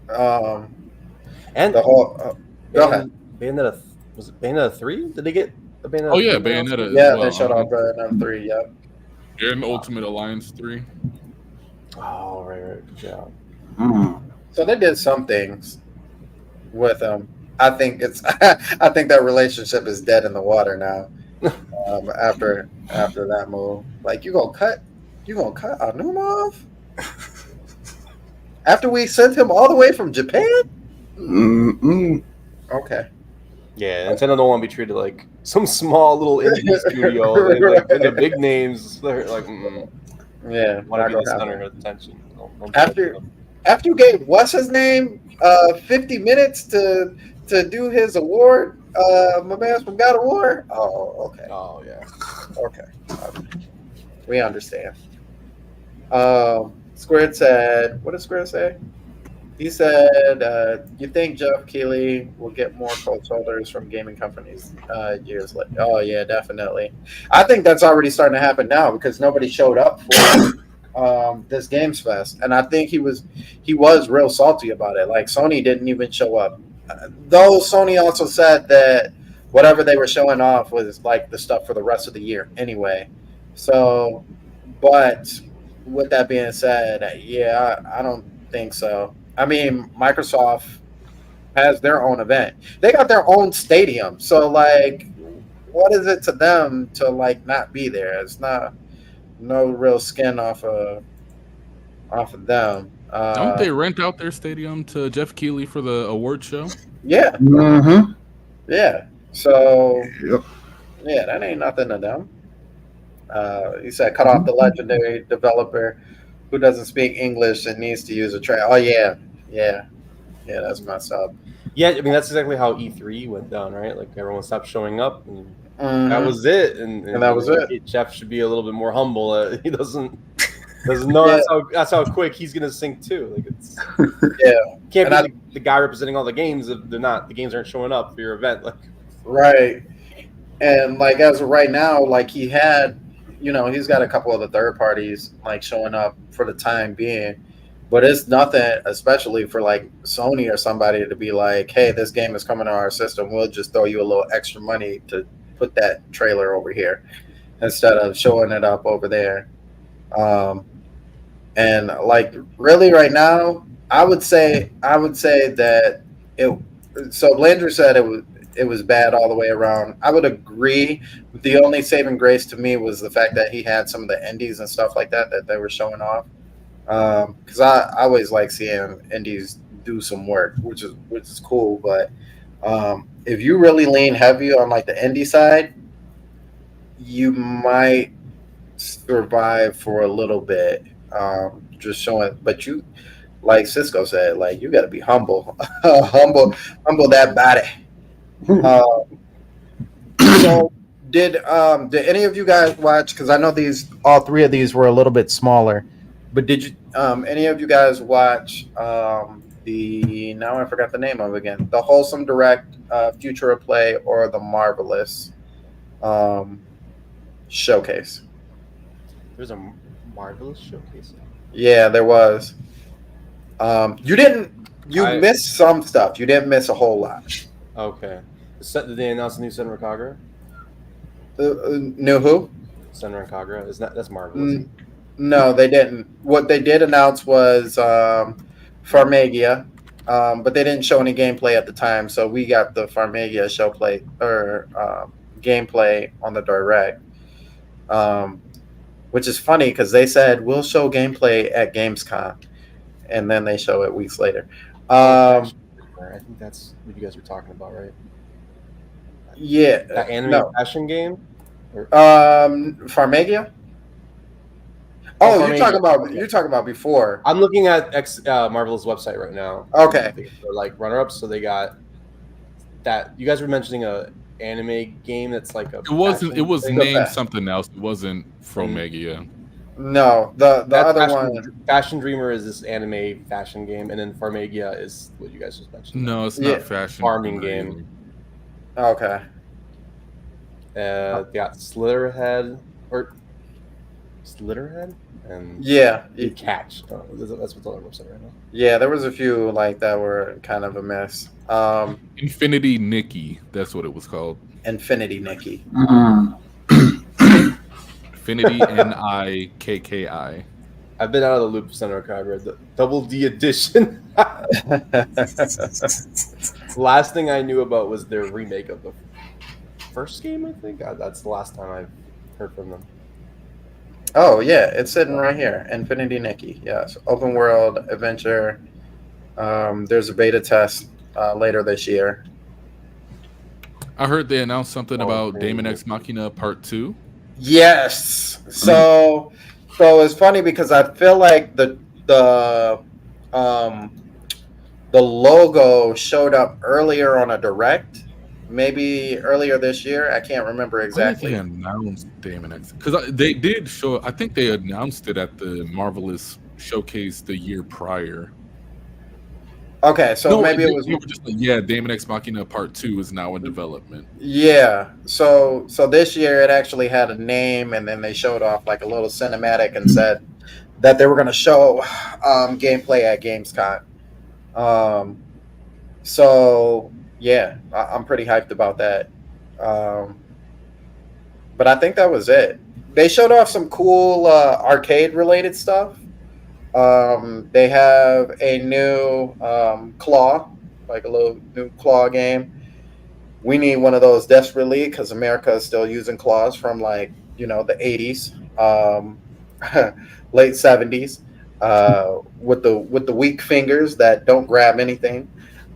And the whole. Go ahead. Bayonetta, was it Bayonetta 3? Did they get The Bayonetta Oh yeah, 3 announcement? Bayonetta Yeah, as well. they showed off Bayonetta 3. Yep. And Ultimate Alliance 3. Oh, right. Yeah. So they did some things with them. I think I think that relationship is dead in the water now. After that move, like you gonna cut Anumov after we sent him all the way from Japan? Okay. Yeah, Nintendo don't want to be treated like some small little indie studio. They're big names. They're like, Yeah, want to be not the gonna center happen. of attention. Don't After you gave what's his name 50 minutes to do his award, my man's from God of War. Oh, okay. Oh yeah. Okay. We understand. Squared said, what did Squared say? He said, you think Jeff Keighley will get more cold shoulders from gaming companies years later? Oh, yeah, definitely. I think that's already starting to happen now because nobody showed up for this Games Fest. And I think he was real salty about it. Like, Sony didn't even show up. Though Sony also said that whatever they were showing off was like the stuff for the rest of the year anyway. So, but with that being said, yeah, I don't think so. I mean, Microsoft has their own event. They got their own stadium. So, like, what is it to them to, like, not be there? It's not no real skin off of them. Don't they rent out their stadium to Jeff Keighley for the award show? Yeah. Yeah. So, yeah, that ain't nothing to them. He said, cut off the legendary developer who doesn't speak English and needs to use a train. Oh, yeah. That's messed up. Yeah, I mean that's exactly how E3 went down, right? Like everyone stopped showing up, and that was it. And that was it. Jeff should be a little bit more humble. He doesn't know that's how quick he's gonna sink too. Like it's can't be the guy representing all the games if the games aren't showing up for your event. Like right, and like as of right now, like he had, he's got a couple of the third parties like showing up for the time being. But it's nothing, especially for like Sony or somebody to be like, hey, this game is coming to our system. We'll just throw you a little extra money to put that trailer over here instead of showing it up over there. And like really right now, I would say that so Landry said it was bad all the way around. I would agree. The only saving grace to me was the fact that he had some of the indies and stuff like that they were showing off. Because I always like seeing indies do some work, which is cool. But if you really lean heavy on like the indie side, you might survive for a little bit. Just showing, but you, like Cisco said, like you got to be humble, humble that body. So did any of you guys watch? Because I know all three of these were a little bit smaller. But did you any of you guys watch now I forgot the name of it again, the Wholesome Direct, Future of Play, or the Marvelous Showcase? There's a Marvelous Showcase. Yeah, there was. You missed some stuff. You didn't miss a whole lot. Okay. Did they announce a new Senran Kagura? New who? Senran Kagura. That's Marvelous. No, they didn't. What they did announce was Farmagia, but they didn't show any gameplay at the time. So we got the Farmagia gameplay on the Direct, which is funny because they said we'll show gameplay at Gamescom, and then they show it weeks later. I think that's what you guys were talking about, right? Yeah, that anime fashion game. Farmagia. Oh, you're talking about before. I'm looking at Marvel's website right now. Okay. They're like runner-ups, so they got that. You guys were mentioning a anime game that's like a. It was named something else. It wasn't Farmagia. No, the other one. Fashion Dreamer is this anime fashion game, and then Farmagia is what you guys just mentioned. No, it's not fashion. Farming game. Okay. They got Slitherhead, or Slitterhead and Yeah, Catch. Oh, that's what's on the website right now. yeah. There was a few like that were kind of a mess. Infinity Nikki, that's what it was called. Infinity Nikki. Infinity Nikki. I've been out of the loop since I read the Double D edition. Last thing I knew about was their remake of the first game, I think. That's the last time I've heard from them. Oh yeah, it's sitting right here. Infinity Nikki. Yes, open world adventure. There's a beta test later this year. I heard they announced something about Daemon X Machina Part 2. Yes. So it's funny because I feel like the logo showed up earlier on a direct, maybe earlier this year. I can't remember exactly. They announced Daemon X because they did show. I think they announced it at the Marvelous Showcase the year prior. Okay, so maybe it was just like, Daemon X Machina Part 2 is now in development. Yeah, so this year it actually had a name, and then they showed off like a little cinematic and said that they were going to show gameplay at Gamescom. So yeah, I'm pretty hyped about that. But I think that was it. They showed off some cool arcade related stuff. They have a new Claw, like a little new Claw game. We need one of those desperately because America is still using claws from the 80s, late 70s, with the weak fingers that don't grab anything.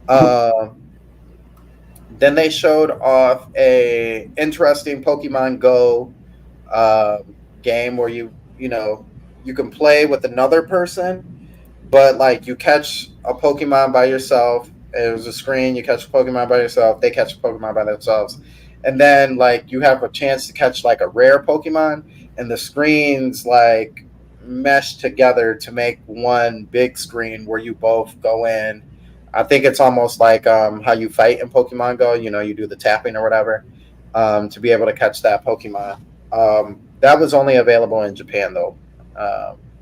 Then they showed off a interesting Pokemon Go game where you can play with another person, but like you catch a Pokemon by yourself. There's a screen, you catch a Pokemon by yourself, they catch a Pokemon by themselves. And then like you have a chance to catch like a rare Pokemon, and the screens like mesh together to make one big screen where you both go in. I think it's almost like how you fight in Pokemon Go, you do the tapping or whatever, to be able to catch that Pokemon. That was only available in Japan though.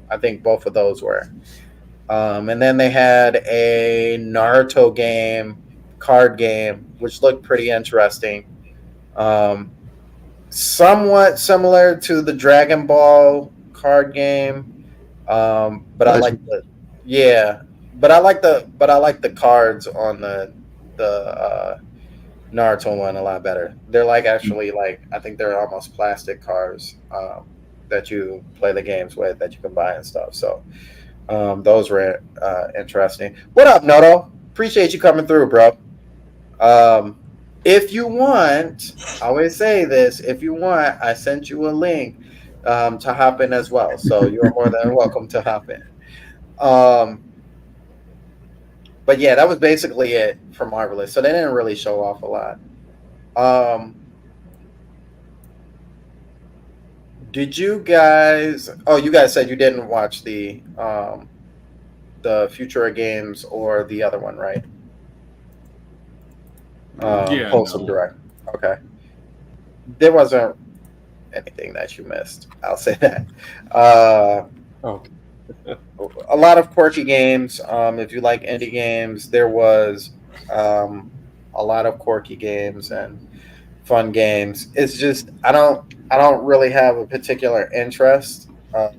I think both of those were. And then they had a Naruto card game, which looked pretty interesting. Somewhat similar to the Dragon Ball card game. But I like the cards on the Naruto one a lot better. They're like actually I think they're almost plastic cards that you play the games with that you can buy and stuff. So those were interesting. What up, Noto? Appreciate you coming through, bro. If you want, I always say this, if you want, I sent you a link to hop in as well. So you're more than welcome to hop in. But yeah, that was basically it for Marvelous. So they didn't really show off a lot. Did you guys? Oh, you guys said you didn't watch the Futura Games or the other one, right? Wholesome Direct. Okay. There wasn't anything that you missed. I'll say that. A lot of quirky games. If you like indie games, there was a lot of quirky games and fun games. It's just I don't really have a particular interest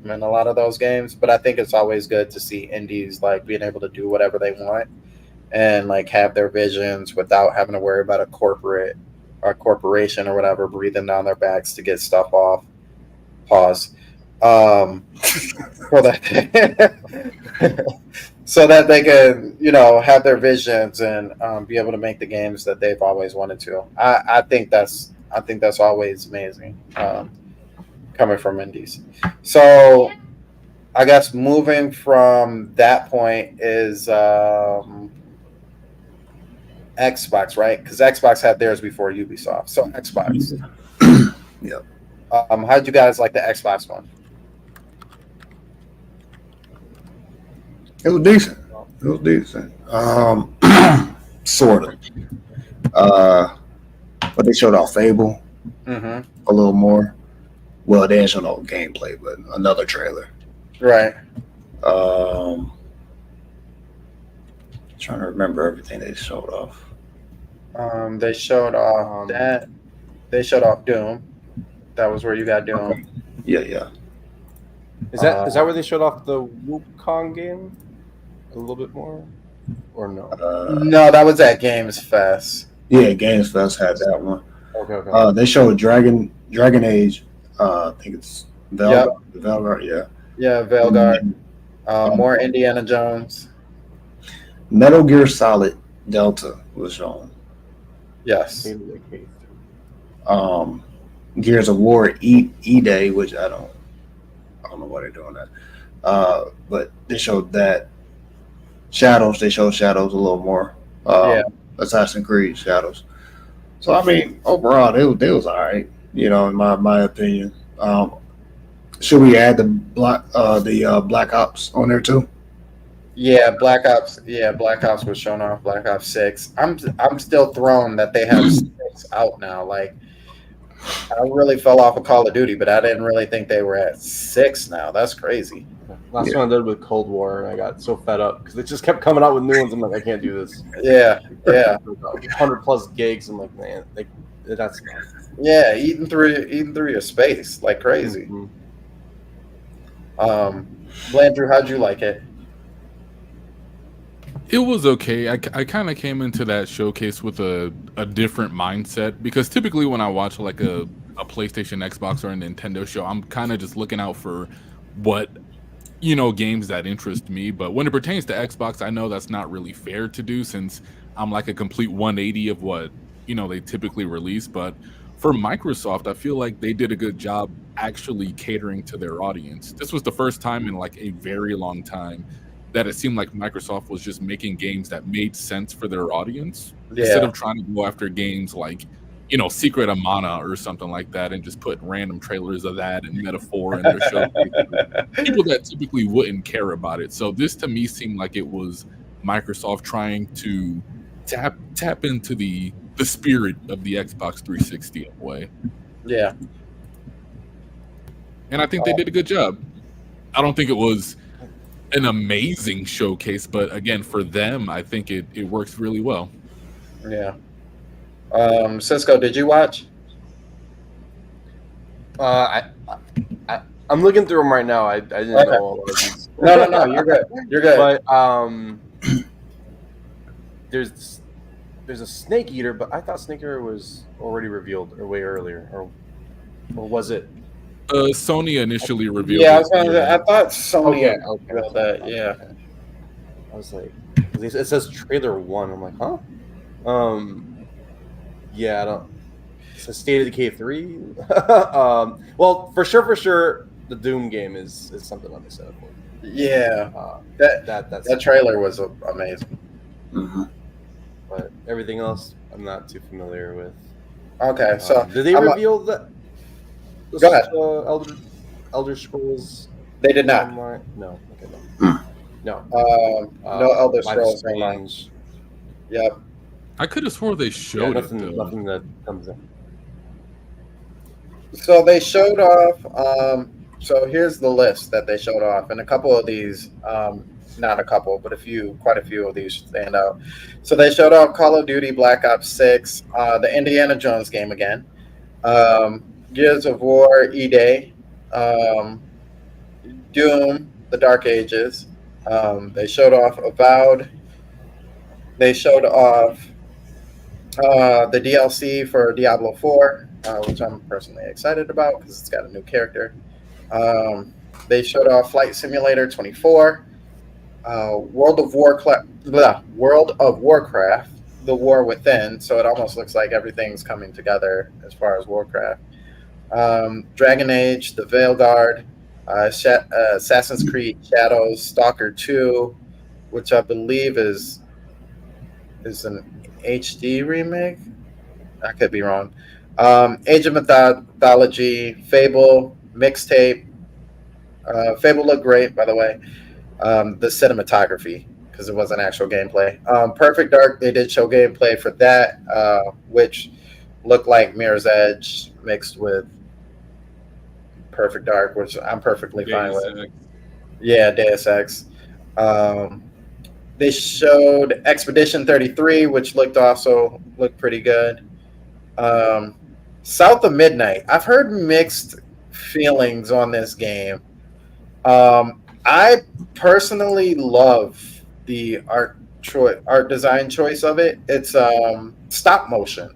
in a lot of those games, but I think it's always good to see indies like being able to do whatever they want and like have their visions without having to worry about a corporation or whatever breathing down their backs to get stuff off. Pause. For that so that they can have their visions and be able to make the games that they've always wanted to. I think that's always amazing coming from indies. So I guess moving from that point is Xbox, right? Because Xbox had theirs before Ubisoft. So Xbox. Yep. How'd you guys like the Xbox one? It was decent. Sort of. But they showed off Fable a little more. Well, they didn't show no gameplay, but another trailer. Right. Trying to remember everything they showed off. They showed off that. They showed off Doom. That was where you got Doom. Okay. Yeah. Is that where they showed off the Wukong game a little bit more, or no? No, that was at Games Fest. Yeah, Games Fest had that one. Okay. They showed Dragon Age. I think it's Veilguard. Yeah. Yeah, Veilguard. More Indiana Jones. Metal Gear Solid Delta was shown. Yes. Gears of War E-Day, which I don't know why they're doing that. But they showed that. Shadows, they showed Shadows a little more. Assassin's Creed Shadows. So I mean, overall, they was all right. You know, in my opinion. Should we add the Black Ops on there too? Yeah, Black Ops. Yeah, Black Ops was shown off. Black Ops 6. I'm still thrown that they have 6 out now. Like, I really fell off of Call of Duty, but I didn't really think they were at 6 now. That's crazy. Last one I did with Cold War, and I got so fed up because it just kept coming out with new ones. I'm like, I can't do this. Yeah. 100+ gigs. I'm like, man, that's eating through your space like crazy. Landrew, how'd you like it? It was okay. I kind of came into that showcase with a different mindset, because typically when I watch like a PlayStation, Xbox, or a Nintendo show, I'm kind of just looking out for what, games that interest me. But when it pertains to Xbox, I know that's not really fair to do, since I'm like a complete 180 of what, they typically release. But for Microsoft, I feel like they did a good job actually catering to their audience. This was the first time in like a very long time that it seemed like Microsoft was just making games that made sense for their audience, instead of trying to go after games like, Secret of Mana or something like that, and just put random trailers of that and Metaphor in their show. People that typically wouldn't care about it. So this to me seemed like it was Microsoft trying to tap into the spirit of the Xbox 360 in a way. Yeah. And I think they did a good job. I don't think it was an amazing showcase, but again, for them, I think it works really well. Yeah. Cisco, did you watch? I'm looking through them right now. I didn't know all of these. No, you're good. You're good. But there's a Snake Eater, but I thought Snake Eater was already revealed or way earlier, or was it? Sony initially revealed. Yeah, I thought Sony revealed that. Yeah. I was like, it says trailer 1. I'm like, huh? Yeah, I don't. It says State of Decay 3. Well, for sure, the Doom game is something I'm excited for. Yeah. That trailer was amazing. Mm-hmm. But everything else, I'm not too familiar with. Okay, so did they reveal that? Go ahead. Elder Scrolls. They did not. Online? No. Okay, no. No Elder Scrolls Strange. Online. Yep. I could have swore they showed nothing that comes in. So they showed off. So here's the list that they showed off, and a couple of these, not a couple, but quite a few of these stand out. So they showed off Call of Duty Black Ops 6, the Indiana Jones game again, Gears of War E-Day, Doom, The Dark Ages. They showed off Avowed. They showed off the DLC for Diablo 4, which I'm personally excited about because it's got a new character. They showed off Flight Simulator 24, World of Warcraft, The War Within. So it almost looks like everything's coming together as far as Warcraft. Dragon Age, The Veilguard, Assassin's Creed Shadows, Stalker 2, which I believe is an HD remake. I could be wrong. Age of Mythology, Fable, Mixtape. Fable looked great, by the way. The cinematography, because it wasn't actual gameplay. Perfect Dark, they did show gameplay for that, which looked like Mirror's Edge mixed with Perfect Dark, which I'm perfectly fine Deus with. Ex. Yeah, Deus Ex. They showed Expedition 33, which looked pretty good. South of Midnight. I've heard mixed feelings on this game. I personally love the art design choice of it. It's stop motion.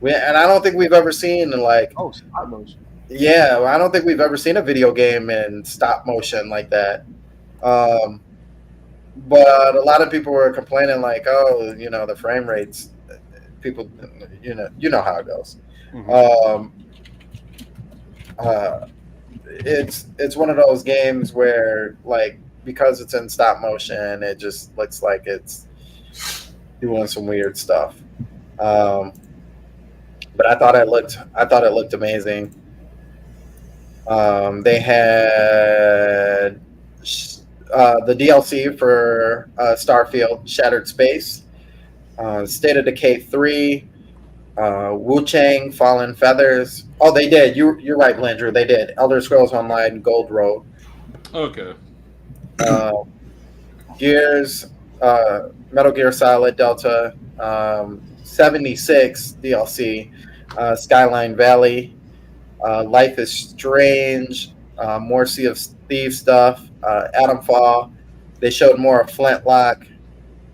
And I don't think we've ever seen like stop motion. yeah, I don't think we've ever seen a video game in stop motion like that. But a lot of people were complaining like, oh, the frame rates. People, how it goes. Mm-hmm. It's one of those games where like because it's in stop motion, it just looks like it's doing some weird stuff. But I thought it looked amazing. They had the DLC for Starfield Shattered Space, State of Decay 3, Wu Chang Fallen Feathers. Oh, they did. You're right, Blandrew. They did. Elder Scrolls Online Gold Road. Okay. Gears, Metal Gear Solid Delta, 76 DLC, Skyline Valley, Life is Strange, more Sea of Thieves stuff, Atom Fall. They showed more of Flintlock,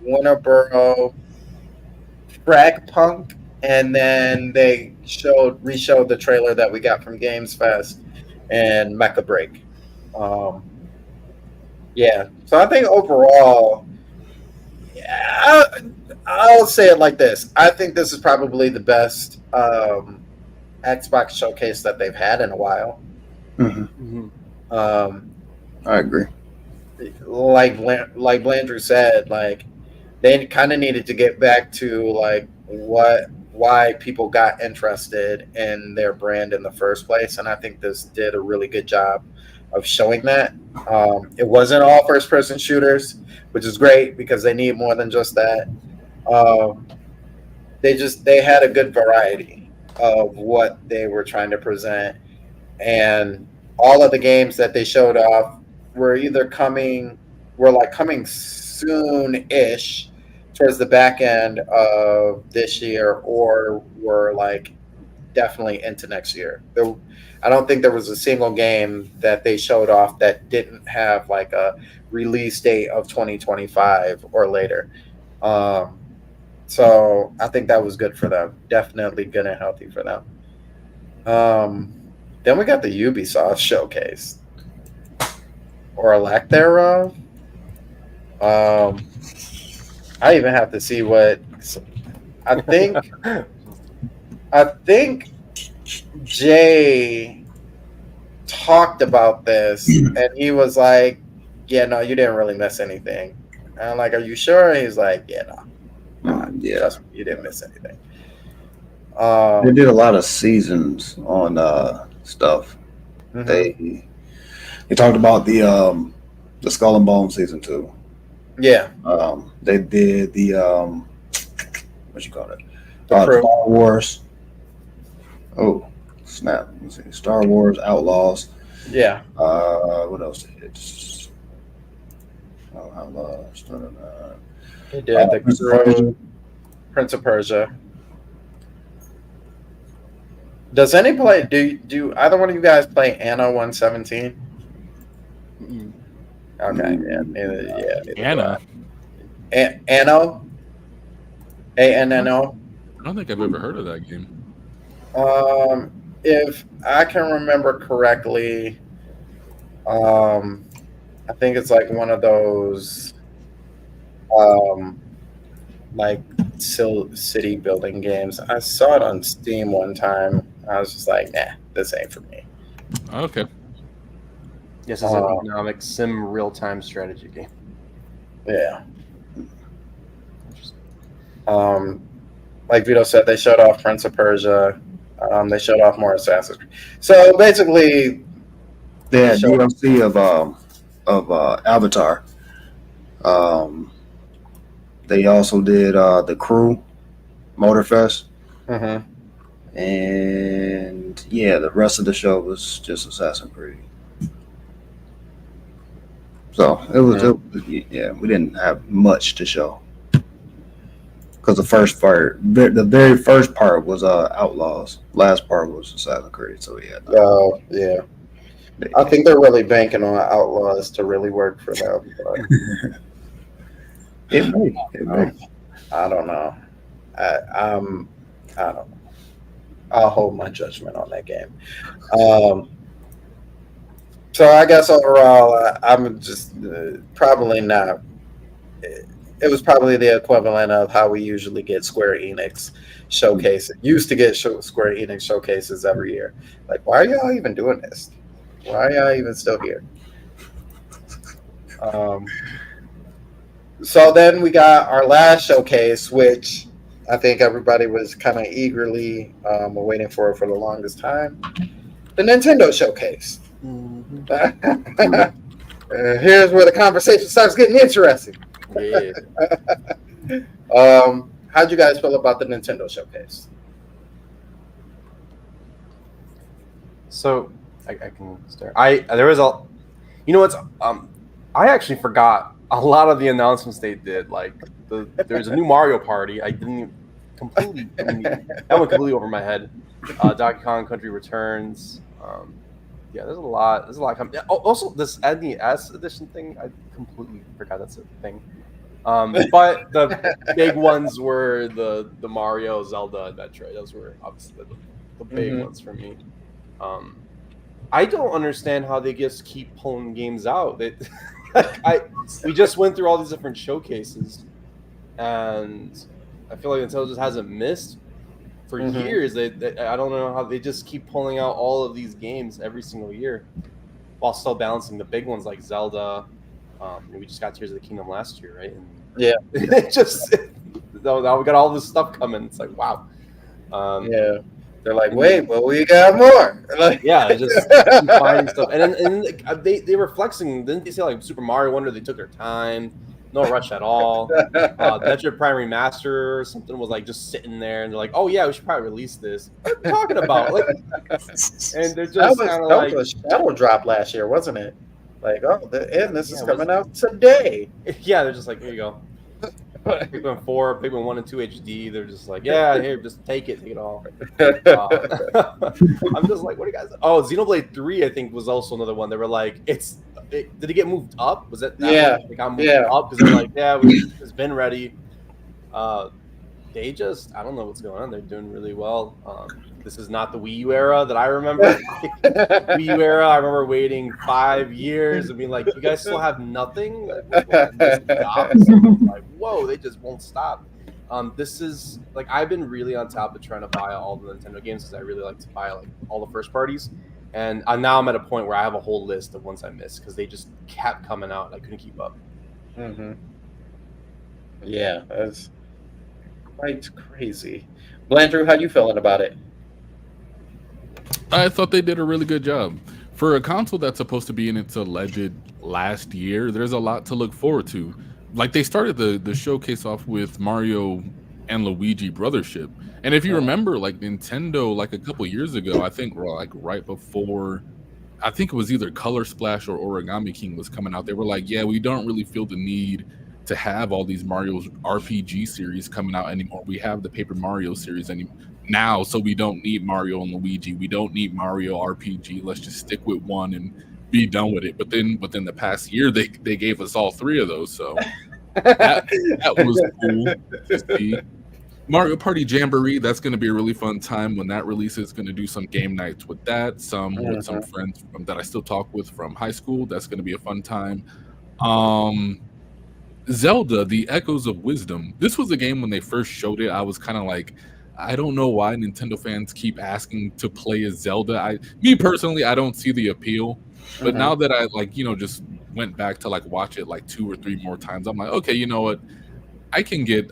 Winterboro, Frag Punk, and then they re-showed the trailer that we got from Games Fest and Mecha Break. Yeah, so I think overall, I'll say it like this. I think this is probably the best Xbox showcase that they've had in a while. Mm-hmm. I agree. Like Blandrew said, like they kind of needed to get back to like why people got interested in their brand in the first place, and I think this did a really good job of showing that. It wasn't all first-person shooters, which is great because they need more than just that. They had a good variety of what they were trying to present, and all of the games that they showed off were either coming soon-ish towards the back end of this year, or were like definitely into next year. I don't think there was a single game that they showed off that didn't have like a release date of 2025 or later. So I think that was good for them. Definitely good and healthy for them. Then we got the Ubisoft showcase, or a lack thereof. I even have to see what I think. I think Jay talked about this, and he was like, "Yeah, no, you didn't really miss anything." And I'm like, "Are you sure?" And he's like, "Yeah, no, Yeah, you didn't miss anything." they did a lot of seasons on stuff. Mhm. They talked about the Skull and Bones season 2. Yeah, They did the what you call it? Crew. Star Wars. Oh, snap! Let's see. Star Wars Outlaws. Yeah. What else? Outlaws. He did the Prince of Crew, Persia. Prince of Persia. Does any play? Do either one of you guys play Anno 117? Okay, yeah, neither Anna. Anno, ANNO. I don't think I've ever heard of that game. If I can remember correctly, I think it's like one of those, like city building games. I saw it on Steam one time. I was just like, nah, this ain't for me. Okay. Yes, it's an economic sim real-time strategy game. Yeah. Like Vito said, they showed off Prince of Persia. They showed off more Assassin's Creed. So basically, They had DLC of Avatar. They also did the Crew Motorfest, And yeah, the rest of the show was just Assassin's Creed. So yeah, we didn't have much to show. Because the very first part was Outlaws. Last part was Assassin's Creed. So yeah. Oh yeah. I think they're really banking on Outlaws to really work for them. But it may. I don't know. I don't know. I'll hold my judgment on that game. So I guess overall, I'm just probably not. It was probably the equivalent of how we usually get Square Enix showcases. Used to get Square Enix showcases every year. Like, why are y'all even doing this? Why are y'all even still here? So then we got our last showcase, which I think everybody was kind of eagerly waiting for the longest time. The Nintendo showcase. Here's where the conversation starts getting interesting. Yeah. How'd you guys feel about the Nintendo showcase? So I can start. There was a, you know what's I actually forgot a lot of the announcements they did. Like there's a new Mario Party. I didn't completely that went completely over my head. Donkey Kong Country Returns. Yeah, there's a lot coming. Also, this NES edition thing, I completely forgot that's a thing. But the big ones were the Mario, Zelda, and Metroid. Those were obviously the big ones for me. I don't understand how they just keep pulling games out. We just went through all these different showcases, and I feel like Nintendo just hasn't missed for years. I don't know how they just keep pulling out all of these games every single year, while still balancing the big ones like Zelda. We just got Tears of the Kingdom last year, right? And yeah, now we got all this stuff coming. It's like, wow. Yeah. They're like, wait, but we got more. Like, yeah, just keep finding stuff. And they were flexing. Didn't they say like Super Mario Wonder? They took their time, no rush at all. Metroid Prime Remaster or something was like just sitting there, and they're like, oh yeah, we should probably release this. What are you talking about? Like, and they're just kind of like, that was a shadow drop last year, wasn't it? Like, this is coming out today. Yeah, they're just like, here you go. Pikmin 4, Pikmin 1 and 2 HD. They're just like, yeah, here, just take it all. I'm just like, what are you guys? Oh, Xenoblade 3, I think, was also another one. They were like, did it get moved up? Was that yeah? It got moved up because they're like, yeah, it's been ready. They just, I don't know what's going on. They're doing really well. This is not the Wii U era that I remember. Wii U era, I remember waiting 5 years and being like, you guys still have nothing? Like, whoa, they just won't stop. This is, like, I've been really on top of trying to buy all the Nintendo games because I really like to buy, like, all the first parties. And now I'm at a point where I have a whole list of ones I missed because they just kept coming out and I couldn't keep up. Yeah, that's quite crazy. Blandrew, how you feeling about it? I thought they did a really good job. For a console that's supposed to be in its alleged last year, there's a lot to look forward to. Like, they started the showcase off with Mario and Luigi Brothership. And if you remember, like, Nintendo, like, a couple years ago, I think, like, right before, I think it was either Color Splash or Origami King was coming out, they were like, yeah, we don't really feel the need to have all these Mario's RPG series coming out anymore. We have the Paper Mario series now, so we don't need Mario and Luigi. We don't need Mario RPG. Let's just stick with one and be done with it. But then within the past year, they gave us all three of those. So that was cool to see. Mario Party Jamboree, that's going to be a really fun time when that releases. Going to do some game nights with that. With some friends that I still talk with from high school. That's going to be a fun time. Zelda, The Echoes of Wisdom. This was a game when they first showed it. I was kind of like, I don't know why Nintendo fans keep asking to play as Zelda. Me personally, I don't see the appeal. But now that I just went back to like watch it like 2 or 3 more times, I'm like, okay, you know what? I can get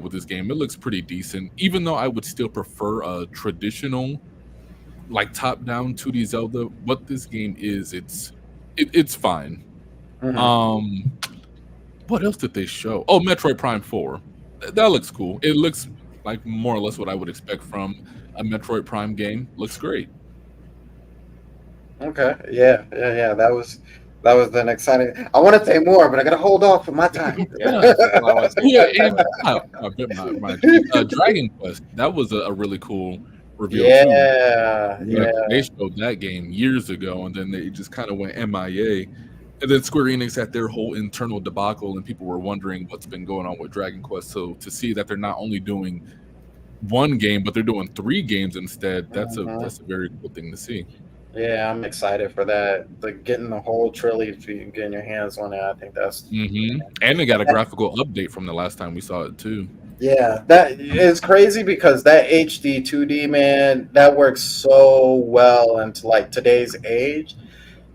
with this game. It looks pretty decent, even though I would still prefer a traditional, like top-down 2D Zelda. What this game is, it's fine. What else did they show? Oh, Metroid Prime 4. That looks cool. It looks like more or less what I would expect from a Metroid Prime game. Looks great. Okay. Yeah. That was an exciting. I want to say more, but I gotta hold off for my time. Dragon Quest, that was a really cool reveal too. Yeah. They showed that game years ago, and then they just kind of went MIA. And then Square Enix had their whole internal debacle, and people were wondering what's been going on with Dragon Quest. So to see that they're not only doing one game, but they're doing 3 games instead, that's a very cool thing to see. Yeah, I'm excited for that. Getting the whole trilogy, getting your hands on it, I think that's. And they got a graphical update from the last time we saw it too. Yeah, that is crazy because that HD 2D, man, that works so well into like today's age.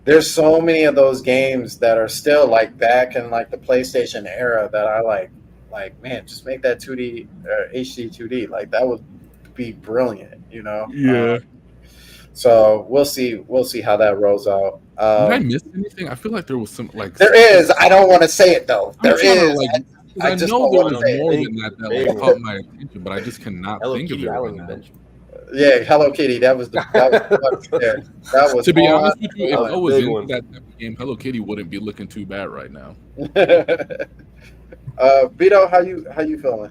There's so many of those games that are still like back in like the PlayStation era that I like man, just make that 2D HD 2D. Like that would be brilliant, you know? Yeah. So we'll see how that rolls out. Did I miss anything? I feel like there was some like. There is. I don't want to say it though. There is. I know there was more than that caught my attention, but I just cannot think of it right now. Yeah, Hello Kitty. That was that was. To be honest with you, if I was in that type of game, Hello Kitty wouldn't be looking too bad right now. Vito, how you feeling?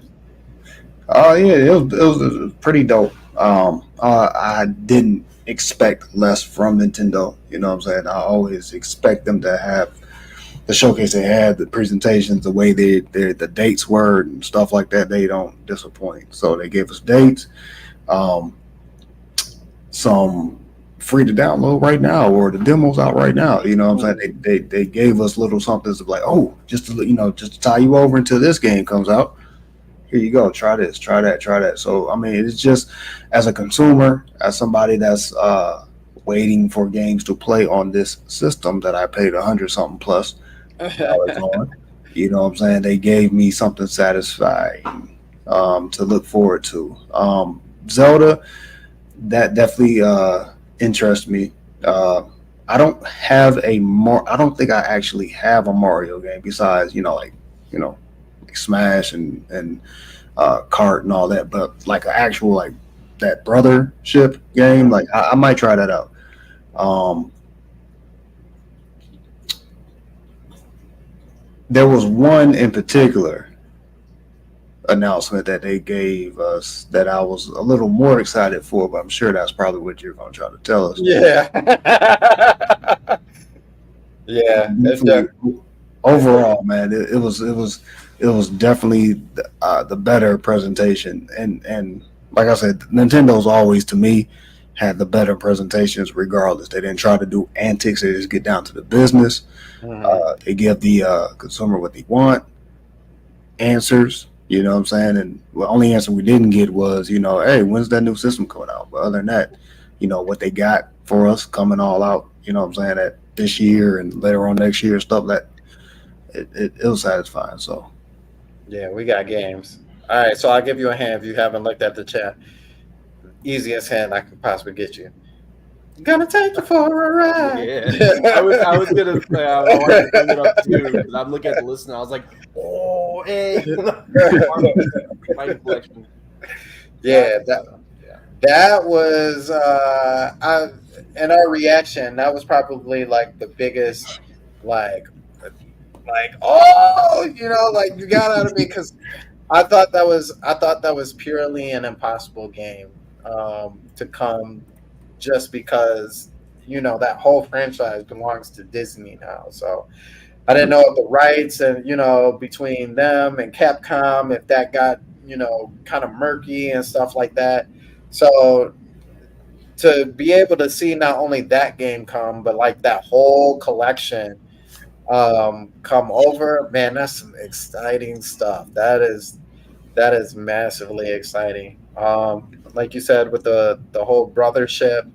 Yeah, it was pretty dope. I didn't expect less from Nintendo. You know what I'm saying? I always expect them to have the showcase they had, the presentations, the way the dates were and stuff like that. They don't disappoint. So they gave us dates, some free to download right now, or the demos out right now. You know what I'm saying? They gave us little somethings of like, oh, just to tie you over until this game comes out. Here you go. Try this, try that. So, I mean, it's just as a consumer, as somebody that's waiting for games to play on this system that I paid $100-something plus on, you know what I'm saying? They gave me something satisfying to look forward to. Zelda, that definitely interests me. I don't think I actually have a Mario game besides, like Smash and Kart and all that, but like an actual like that brothership game, like I might try that out. There was one in particular announcement that they gave us that I was a little more excited for, but I'm sure that's probably what you're going to try to tell us. Yeah. Yeah. Overall, man, it was definitely the better presentation, and like I said, Nintendo's always to me had the better presentations regardless. They didn't try to do antics. They just get down to the business. They give the consumer what they want, answers, you know what I'm saying? And the only answer we didn't get was, hey, when's that new system coming out? But other than that, what they got for us coming all out, you know what I'm saying, that this year and later on next year, stuff that it was satisfying. So yeah, we got games. All right, so I'll give you a hand if you haven't looked at the chat. Easiest hand I could possibly get you. Gonna take you for a ride. Yeah, I was gonna say I wanted to bring it up too, but I'm looking at the list and I was like, oh, hey. My collection. Yeah, that was in our reaction. That was probably like the biggest, like oh, like you got out of me because I thought that was purely an impossible game to come, just because that whole franchise belongs to Disney now. So I didn't know if the rights and between them and Capcom, if that got kind of murky and stuff like that. So to be able to see not only that game come, but like that whole collection come over, man, that's some exciting stuff. That is massively exciting. Like you said, with the whole brothership,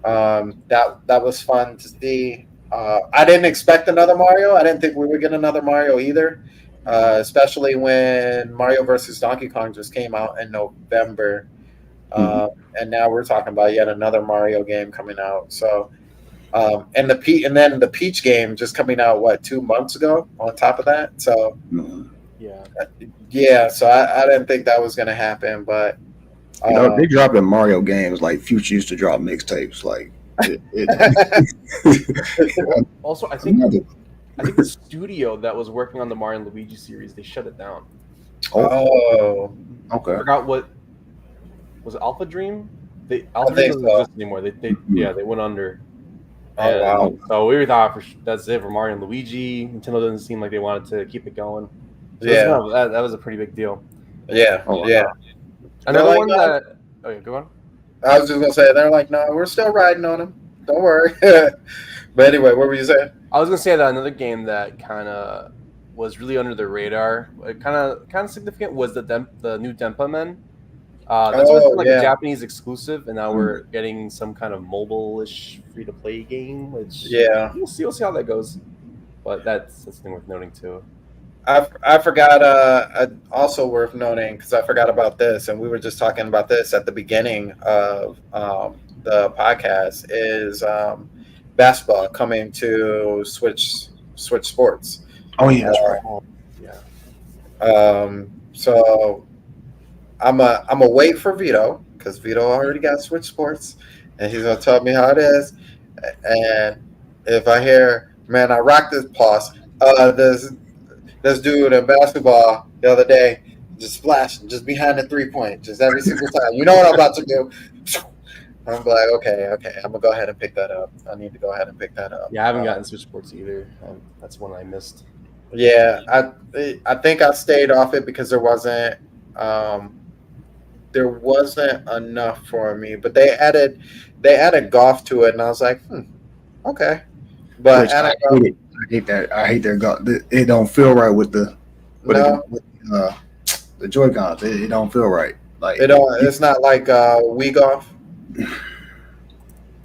that was fun to see. I didn't expect another Mario. I didn't think we would get another Mario either, especially when Mario versus Donkey Kong just came out in November. And now we're talking about yet another Mario game coming out. So and then the Peach game just coming out 2 months ago on top of that. So so I didn't think that was going to happen, but You know, they dropping Mario games like Future used to drop mixtapes. Like, Also, I think the studio that was working on the Mario and Luigi series, they shut it down. Oh, okay. I forgot what was it, Alpha Dream? Alpha Dream doesn't exist anymore. They went under. Oh, wow. So we thought that's it for Mario and Luigi. Nintendo doesn't seem like they wanted to keep it going. So that was a pretty big deal. Yeah, yeah. Another one that. Oh, yeah, go on. I was just gonna say they're like, no, we're still riding on them. Don't worry. But anyway, what were you saying? I was gonna say that another game that kind of was really under the radar, kind of significant, was the new Denpa Men. That's always been a Japanese exclusive, and now we're getting some kind of mobile-ish free-to-play game. Which we'll see how that goes. But that's something worth noting too. I forgot. Also worth noting, because I forgot about this, and we were just talking about this at the beginning of the podcast. Is basketball coming to Switch Sports? Oh yeah, that's right. So I'm a wait for Vito, because Vito already got Switch Sports, and he's gonna tell me how it is. And if I hear, man, I rock this pause. This dude in basketball the other day just splashing, just behind the 3-point, just every single time. You know what I'm about to do. I'm like, okay, I'm gonna go ahead and pick that up. I need to go ahead and pick that up. Yeah, I haven't gotten Switch Sports either. That's one I missed. Yeah, I think I stayed off it because there wasn't enough for me. But they added golf to it, and I was like, okay. But I hate that. I hate their golf. It don't feel right with the Joy-Cons. It don't feel right. Like It's not like Wii Golf.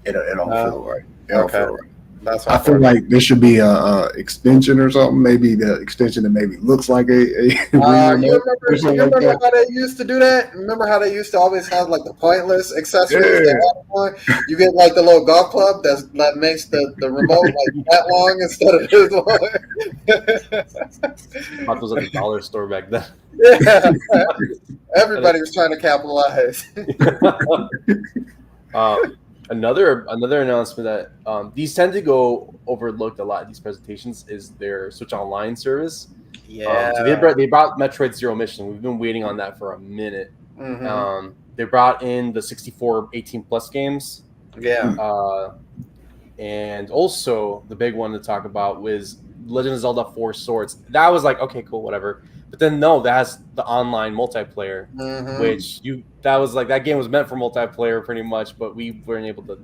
It don't feel right. It don't feel right. I feel like there should be a extension or something. Maybe the extension that maybe looks like a you remember how they used to do that? Remember how they used to always have like the pointless accessories? Yeah. You get like the little golf club that makes the remote like that long instead of this long. That was at the dollar store back then. Yeah, everybody was trying to capitalize. Another announcement that these tend to go overlooked a lot. These presentations is their Switch Online service. Yeah, so they brought Metroid Zero Mission. We've been waiting on that for a minute. Mm-hmm. They brought in the 64 18+ games. Yeah, and also the big one to talk about was Legend of Zelda 4 Swords. That was like, okay, cool, whatever. But then that has the online multiplayer, which that game was meant for multiplayer pretty much, but we weren't able to.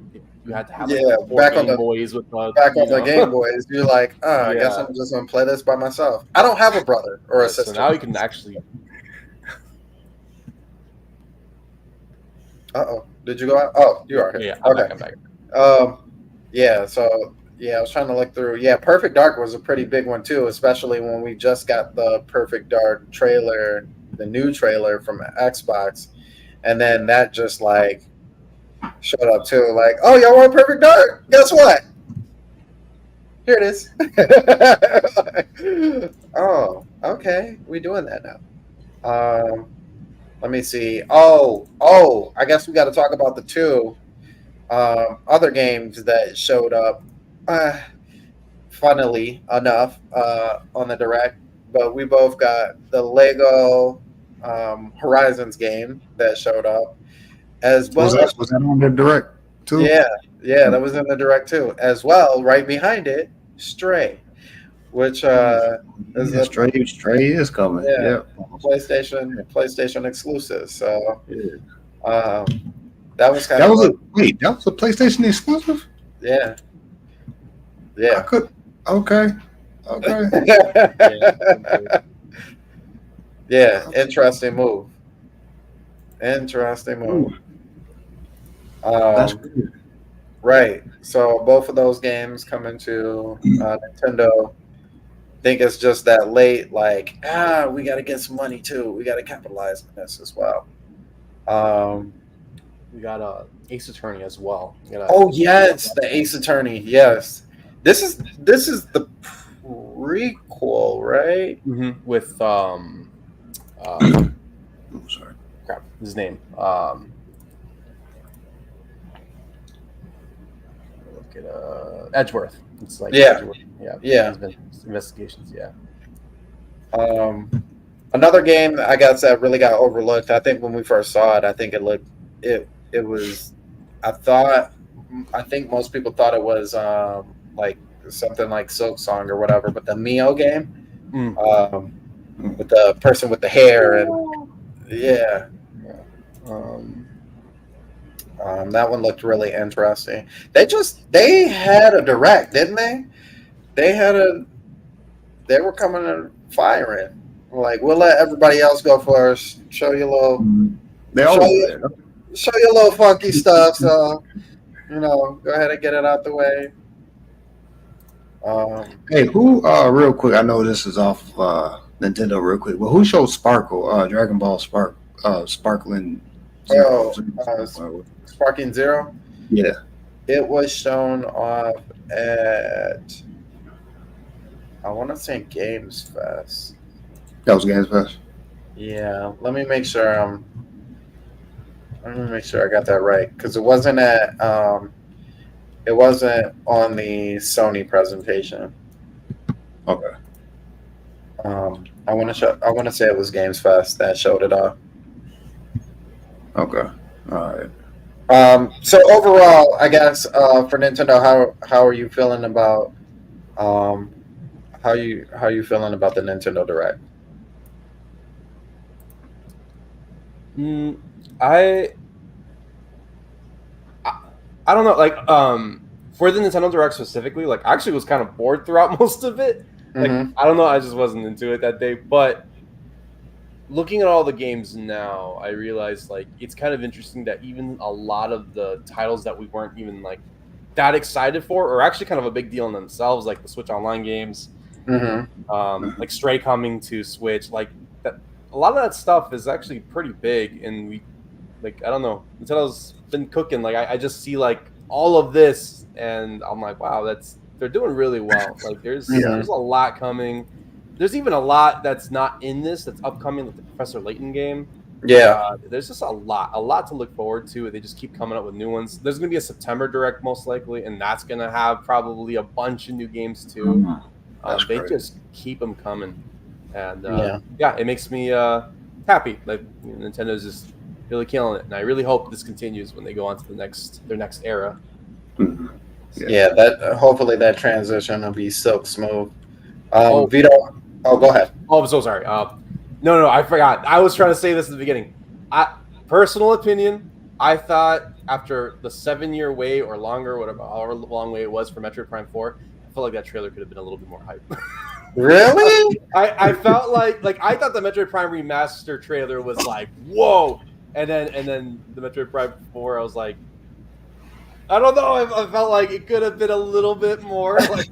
You had to have back on the Boys with the Game Boys. You're like, I guess I'm just gonna play this by myself. I don't have a brother or a sister. So now you can actually. Did you go out? Oh, you are here. Yeah. I'm back. So I was trying to look through. Yeah, Perfect Dark was a pretty big one too, especially when we just got the Perfect Dark trailer, the new trailer from Xbox, and then that just like showed up too. Like, oh, y'all want Perfect Dark? Guess what? Here it is. Oh, okay, we doing that now. Let me see. Oh, I guess we got to talk about the two other games that showed up. Funnily enough, on the Direct, but we both got the Lego Horizons game that showed up as well. Was that on the Direct too? Yeah, that was in the Direct too. As well, right behind it, Stray, which Stray is coming. Yeah. PlayStation exclusive. So that was that was a PlayStation exclusive. Yeah. Okay. Yeah, interesting move. That's good. Right. So both of those games coming to Nintendo. I think it's just that late, like, we got to get some money too. We got to capitalize on this as well. We got Ace Attorney as well. Yes, the Ace Attorney. Yes. This is the prequel, right? Mm-hmm. With crap, his name. Look at Edgeworth. It's like Edgeworth. Yeah. Investigations. Yeah. Another game I guess that really got overlooked. I think when we first saw it, I think it was. I think most people thought it was like something like Silk Song or whatever, but the Mio game, with the person with the hair and that one looked really interesting. They had a direct, didn't they? They were coming and firing. Like, we'll let everybody else go first. Show you a little. They always show you a little funky stuff. So, go ahead and get it out the way. Hey, who? Real quick, I know this is off Nintendo. Real quick, well, who showed Sparkle? Dragon Ball Sparkling Zero. Sparking Zero. Yeah, it was shown off at. I want to say Games Fest. That was Games Fest. Yeah, let me make sure I got that right, because it wasn't on the Sony presentation. Okay. I want to say it was Games Fest that showed it off. Okay. All right. So overall, I guess for Nintendo, how are you feeling about how you feeling about the Nintendo Direct? I don't know, like for the Nintendo Direct specifically, like I actually was kind of bored throughout most of it. Like I don't know, I just wasn't into it that day. But looking at all the games now, I realized like it's kind of interesting that even a lot of the titles that we weren't even like that excited for are actually kind of a big deal in themselves, like the Switch Online games, like Stray coming to Switch, like that. A lot of that stuff is actually pretty big, and we, like, I don't know, Nintendo's been cooking. Like, I just see like all of this, and I'm like, wow, they're doing really well. Like, there's a lot coming. There's even a lot that's not in this that's upcoming, like the Professor Layton game. Yeah, there's just a lot to look forward to. They just keep coming up with new ones. There's gonna be a September Direct most likely, and that's gonna have probably a bunch of new games too. They just keep them coming. And it makes me happy. Like Nintendo's just really killing it, and I really hope this continues when they go on to their next era. That hopefully that transition will be silk smooth. Vito, go ahead. Oh, I'm so sorry. No, I forgot. I was trying to say this in the beginning. Personal opinion, I thought after the 7-year wait or longer, whatever, however long wait it was for Metroid Prime 4, I felt like that trailer could have been a little bit more hype. Really? I felt like I thought the Metroid Prime Remaster trailer was like, whoa, and then the Metroid Prime 4, I was like, I don't know. I felt like it could have been a little bit more. Like,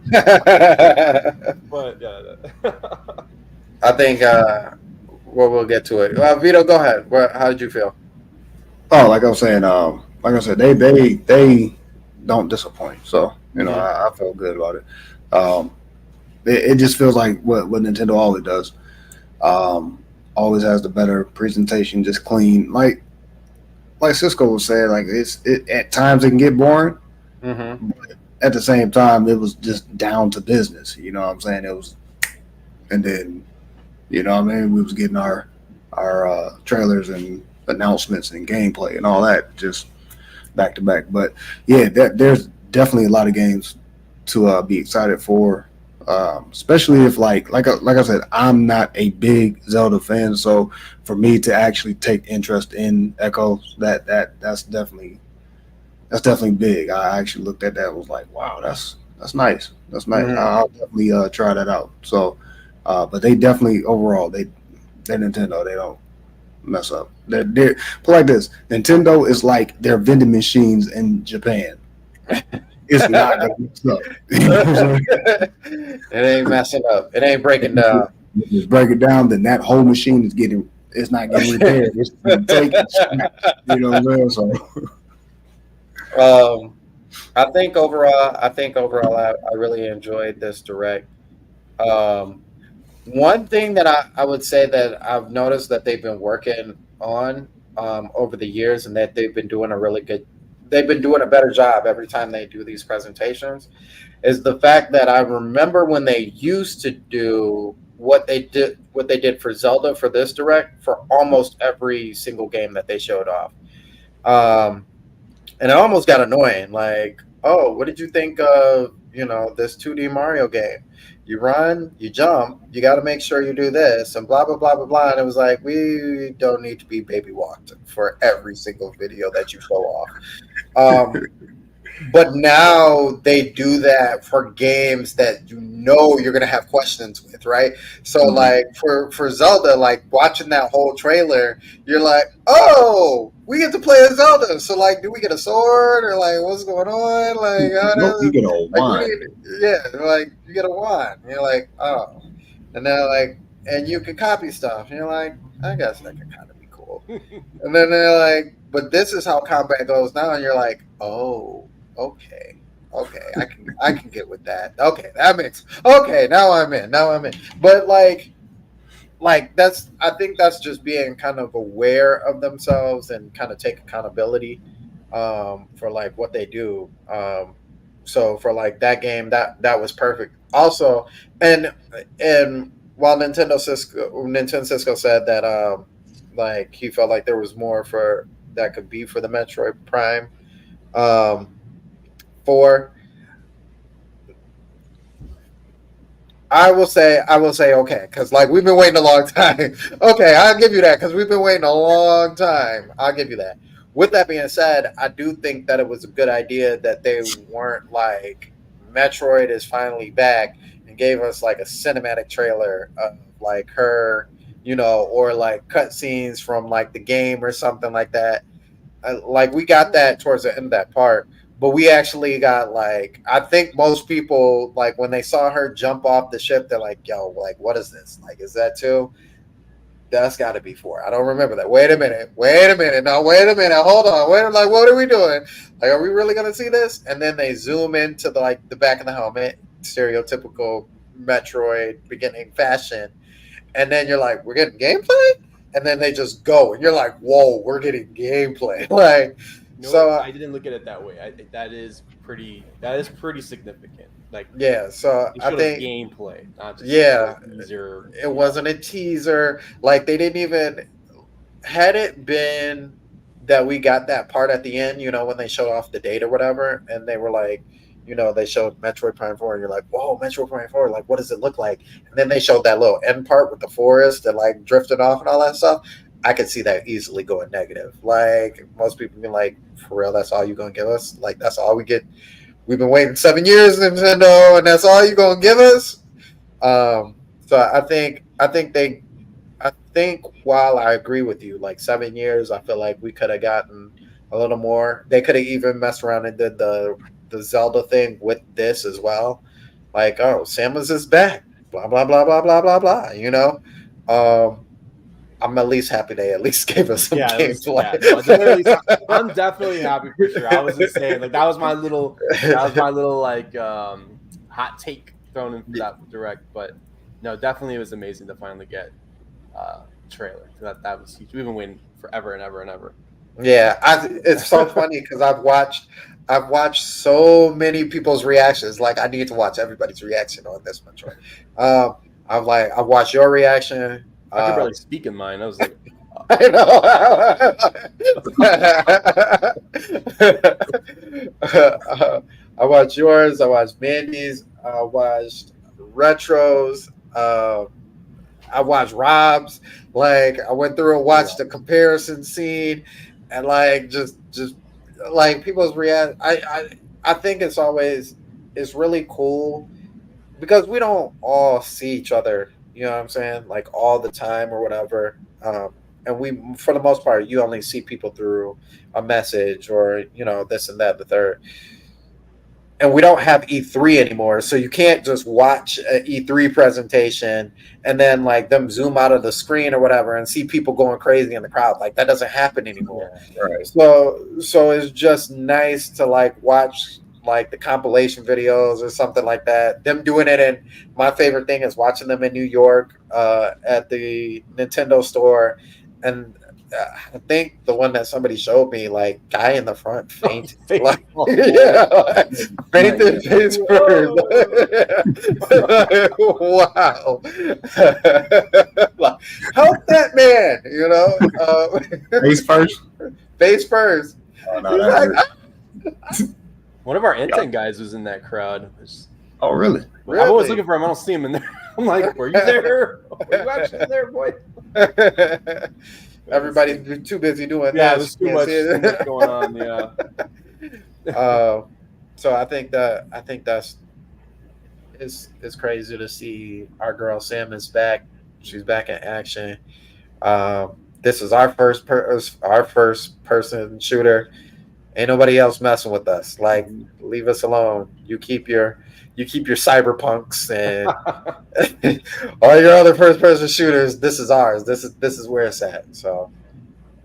but yeah. I think we'll get to it. Vito, go ahead. How did you feel? Oh, like I was saying, they don't disappoint. So I felt good about it. It just feels like what Nintendo always does. Always has the better presentation, just clean. Like Cisco was saying, like at times it can get boring. But at the same time, it was just down to business. You know what I'm saying? It was, and then we was getting our trailers and announcements and gameplay and all that just back to back. But yeah, there's definitely a lot of games to be excited for. Especially if like I said, I'm not a big Zelda fan, so for me to actually take interest in Echo, that's definitely big. I actually looked at that and was like, wow, that's nice. That's nice. I'll definitely try that out. So, but they definitely overall they Nintendo, they don't mess up. They're put like this. Nintendo is like their vending machines in Japan. It's not gonna mess up. It ain't messing up. It ain't breaking down. Just break it down, then that whole machine it's not getting repaired. It's taken. You know what I'm saying? So I think overall I really enjoyed this Direct. One thing that I would say that I've noticed that they've been working on over the years, and that they've been doing a better job every time they do these presentations, is the fact that I remember when they used to do what they did for Zelda for this direct for almost every single game that they showed off. Um, and it almost got annoying. Like, oh, what did you think of this 2D Mario game? You run, you jump, you got to make sure you do this, and blah blah blah blah blah. And it was like, we don't need to be baby walked for every single video that you show off. But now they do that for games that you're gonna have questions with, right? So like for Zelda, like watching that whole trailer, you're like, oh, we get to play as Zelda. So like, do we get a sword or like what's going on? Like, you get a wand. Like you get a wand. And you're like, oh, and then like, and you can copy stuff. And you're like, I guess that could kind of be cool. And then they're like, but this is how combat goes now, and you're like, oh. Okay, I can get with that. Okay, that makes now I'm in. But like I think that's just being kind of aware of themselves and kind of take accountability for like what they do. So for like that game, that was perfect. Also, and while Nintendo Cisco said that like he felt like there was more for that could be for the Metroid Prime. 4. I will say okay, because like we've been waiting a long time. Okay, I'll give you that because we've been waiting a long time. I'll give you that. With that being said, I do think that it was a good idea that they weren't like Metroid is finally back and gave us like a cinematic trailer of like her, or like cutscenes from like the game or something like that. Like we got that towards the end of that part. But we actually got like, I think most people, like when they saw her jump off the ship, they're like, yo, like, what is this? Like, is that 2? That's got to be 4. I don't remember that. Wait a minute. No, wait a minute. Hold on. Like, what are we doing? Like, are we really going to see this? And then they zoom into the back of the helmet, stereotypical Metroid beginning fashion. And then you're like, we're getting gameplay? And then they just go. And you're like, whoa, we're getting gameplay. Like, so I didn't look at it that way. That is pretty significant. Like so I think gameplay, not just a teaser. It wasn't a teaser. Like they didn't even had it been that we got that part at the end, when they showed off the date or whatever, and they were like, they showed Metroid Prime 4, and you're like, whoa, Metroid Prime 4, like what does it look like? And then they showed that little end part with the forest and like drifting off and all that stuff. I could see that easily going negative. Like most people be like, for real, that's all you gonna give us? Like that's all we get? We've been waiting 7 years, Nintendo, and that's all you gonna give us? So I think while I agree with you, like 7 years, I feel like we could have gotten a little more. They could have even messed around and did the Zelda thing with this as well. Like, oh, Samus is back. Blah blah blah blah blah blah blah. I'm at least happy they at least gave us some gameplay. I'm definitely happy for sure. I was just saying, like that was my little like hot take thrown in for that direct. But no, definitely it was amazing to finally get a trailer. That was huge. We've been waiting forever and ever and ever. Yeah, it's so funny because I've watched so many people's reactions. Like I need to watch everybody's reaction on this Metroid. I've watched your reaction. I could barely speak in mine. I was like, I know. I watched yours. I watched Mandy's. I watched Retro's. I watched Rob's. Like I went through and watched the comparison scene, and like just like people's react. I think it's really cool because we don't all see each other. You know what I'm saying? Like all the time or whatever. And we, for the most part, you only see people through a message or, this and that, the third. And we don't have E3 anymore. So you can't just watch an E3 presentation and then like them zoom out of the screen or whatever and see people going crazy in the crowd. Like that doesn't happen anymore. Yeah, right. So it's just nice to like watch like the compilation videos or something like that. Them doing it, and my favorite thing is watching them in New York at the Nintendo store, and I think the one that somebody showed me, like guy in the front fainted, Fainted. like, yeah, like, fainted face first. Wow, like, help that man, Face first. face first. Oh no, He's that like, hurt. One of our Intent guys was in that crowd. Oh really? Really? I'm always looking for him. I don't see him in there. I'm like, were you there? Were you actually there, boy? Everybody's too busy doing Yeah, that. there's too much going on. Yeah. So I think that's it's crazy to see our girl Sam is back. She's back in action. This is our first person shooter. Ain't nobody else messing with us. Like, leave us alone. You keep your cyberpunks and all your other first person shooters. This is ours. This is where it's at. So,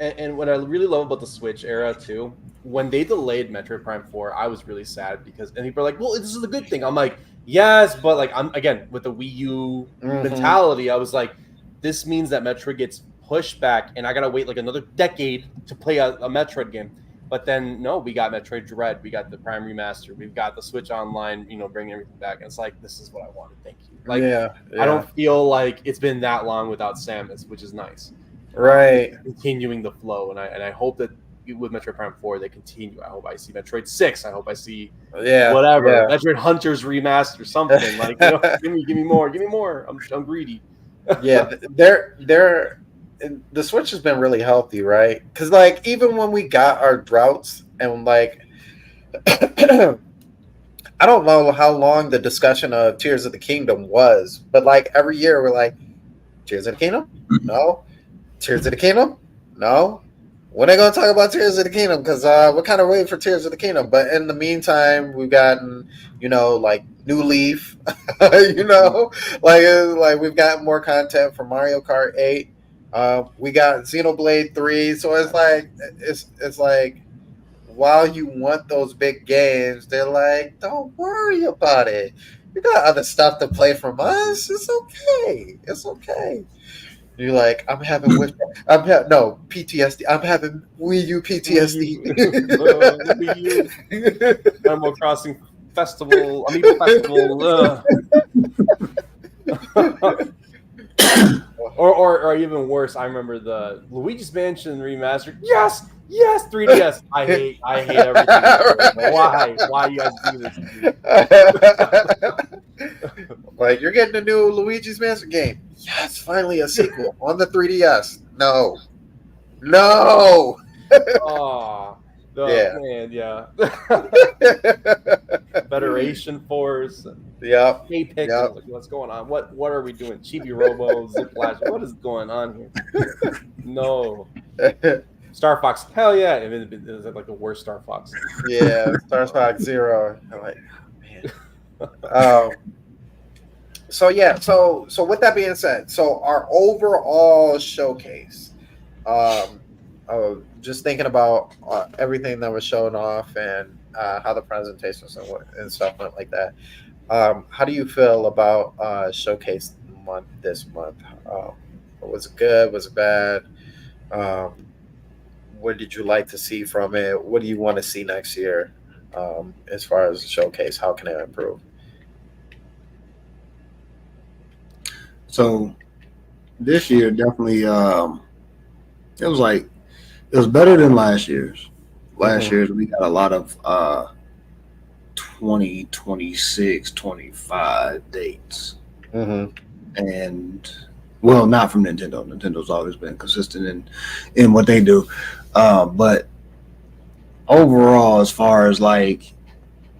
and what I really love about the Switch era too, when they delayed Metroid Prime 4, I was really sad because and people are like, well, this is a good thing. I'm like, yes, but like I'm again with the Wii U mentality, I was like, this means that Metroid gets pushed back and I gotta wait like another decade to play a Metroid game. But then no, we got Metroid Dread, we got the Prime Remaster, we've got the Switch Online, bringing everything back. And it's like, this is what I wanted. Thank you. Like, yeah. I don't feel like it's been that long without Samus, which is nice. Right. Continuing the flow, and I hope that with Metroid Prime 4 they continue. I hope I see Metroid 6. I hope I see whatever Metroid Hunters remaster, something like give me more. I'm greedy. Yeah, they're the Switch has been really healthy, right? Because like even when we got our droughts and like I don't know how long the discussion of Tears of the Kingdom was, but like every year we're like, Tears of the Kingdom? No. Tears of the Kingdom? No. When are they gonna talk about Tears of the Kingdom? Because we're kind of waiting for Tears of the Kingdom. But in the meantime, we've gotten, like New Leaf, like we've gotten more content for Mario Kart 8. We got Xenoblade 3. So it's like while you want those big games, they're like, don't worry about it. You got other stuff to play from us. It's okay. It's okay. You're like, PTSD. I'm having Wii U PTSD. Wii U. Animal Crossing Festival. Amiibo Festival. Or even worse, I remember the Luigi's Mansion remastered. Yes, 3DS. I hate everything. Why you guys do this? Like, you're getting a new Luigi's Mansion game. Yes, finally a sequel on the 3DS. No. Oh, man, yeah. Federation Force. Yep. Apex. Yep. Like, what's going on? What are we doing? Chibi Robo, Zip Flash. What is going on here? No. Star Fox. Hell yeah. It was like the worst Star Fox. Yeah, Star Fox Zero. I'm like, oh, man. So with that being said, so our overall showcase, just thinking about everything that was shown off and how the presentations and stuff went like that. How do you feel about showcase month this month? Was it good? Was it bad? What did you like to see from it? What do you want to see next year as far as the showcase? How can it improve? So this year definitely it was better than last year's. Last year's we got a lot of 20, 26, 25 dates. And well, not from Nintendo. Nintendo's always been consistent in what they do. But overall, as far as like,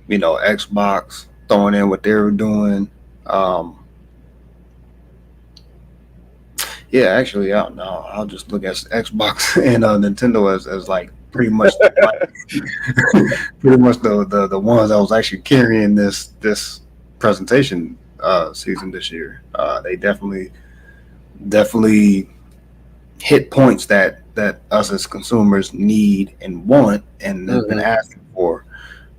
Xbox throwing in what they were doing, yeah, actually, I'll just look at Xbox and Nintendo as like pretty much pretty much the ones that was actually carrying this presentation season this year. They definitely hit points that us as consumers need and want and have been asking for.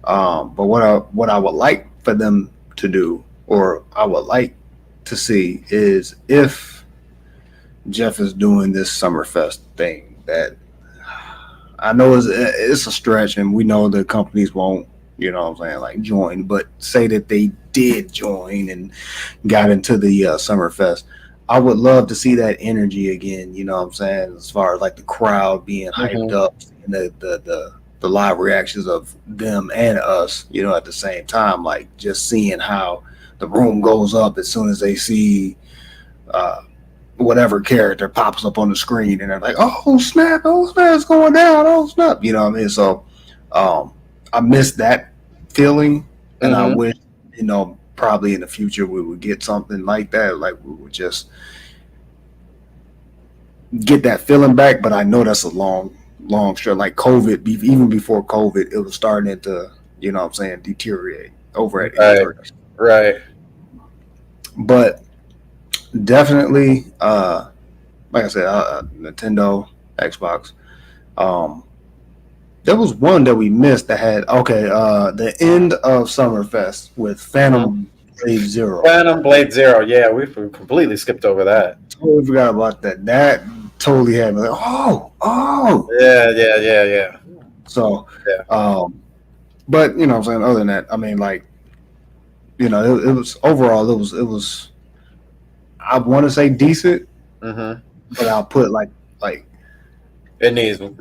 But what I would like for them to do, or I would like to see, is if Jeff is doing this Summerfest thing that I know it's a stretch, and we know the companies won't, you know what I'm saying, like join, but say that they did join and got into the Summerfest. I would love to see that energy again, you know what I'm saying, as far as like the crowd being hyped up and the live reactions of them and us, you know, at the same time, like just seeing how the room goes up as soon as they see whatever character pops up on the screen, and they're like, oh snap, it's going down, oh snap, you know what I mean? So I miss that feeling, and I wish, you know, probably in the future we would get something like that, like we would just get that feeling back. But I know that's a long stretch. Like COVID, even before COVID, it was starting to, you know what I'm saying, deteriorate over at E3. Right. But definitely, like I said, Nintendo, Xbox. There was one that we missed that had the end of Summerfest with Phantom Blade Zero. Phantom Blade Zero, yeah, we completely skipped over that. Totally forgot about that. That totally had me like, oh. Yeah. So, but you know what I'm saying, other than that, I mean, like, you know, it was overall, it was I want to say decent, but I'll put like it needs some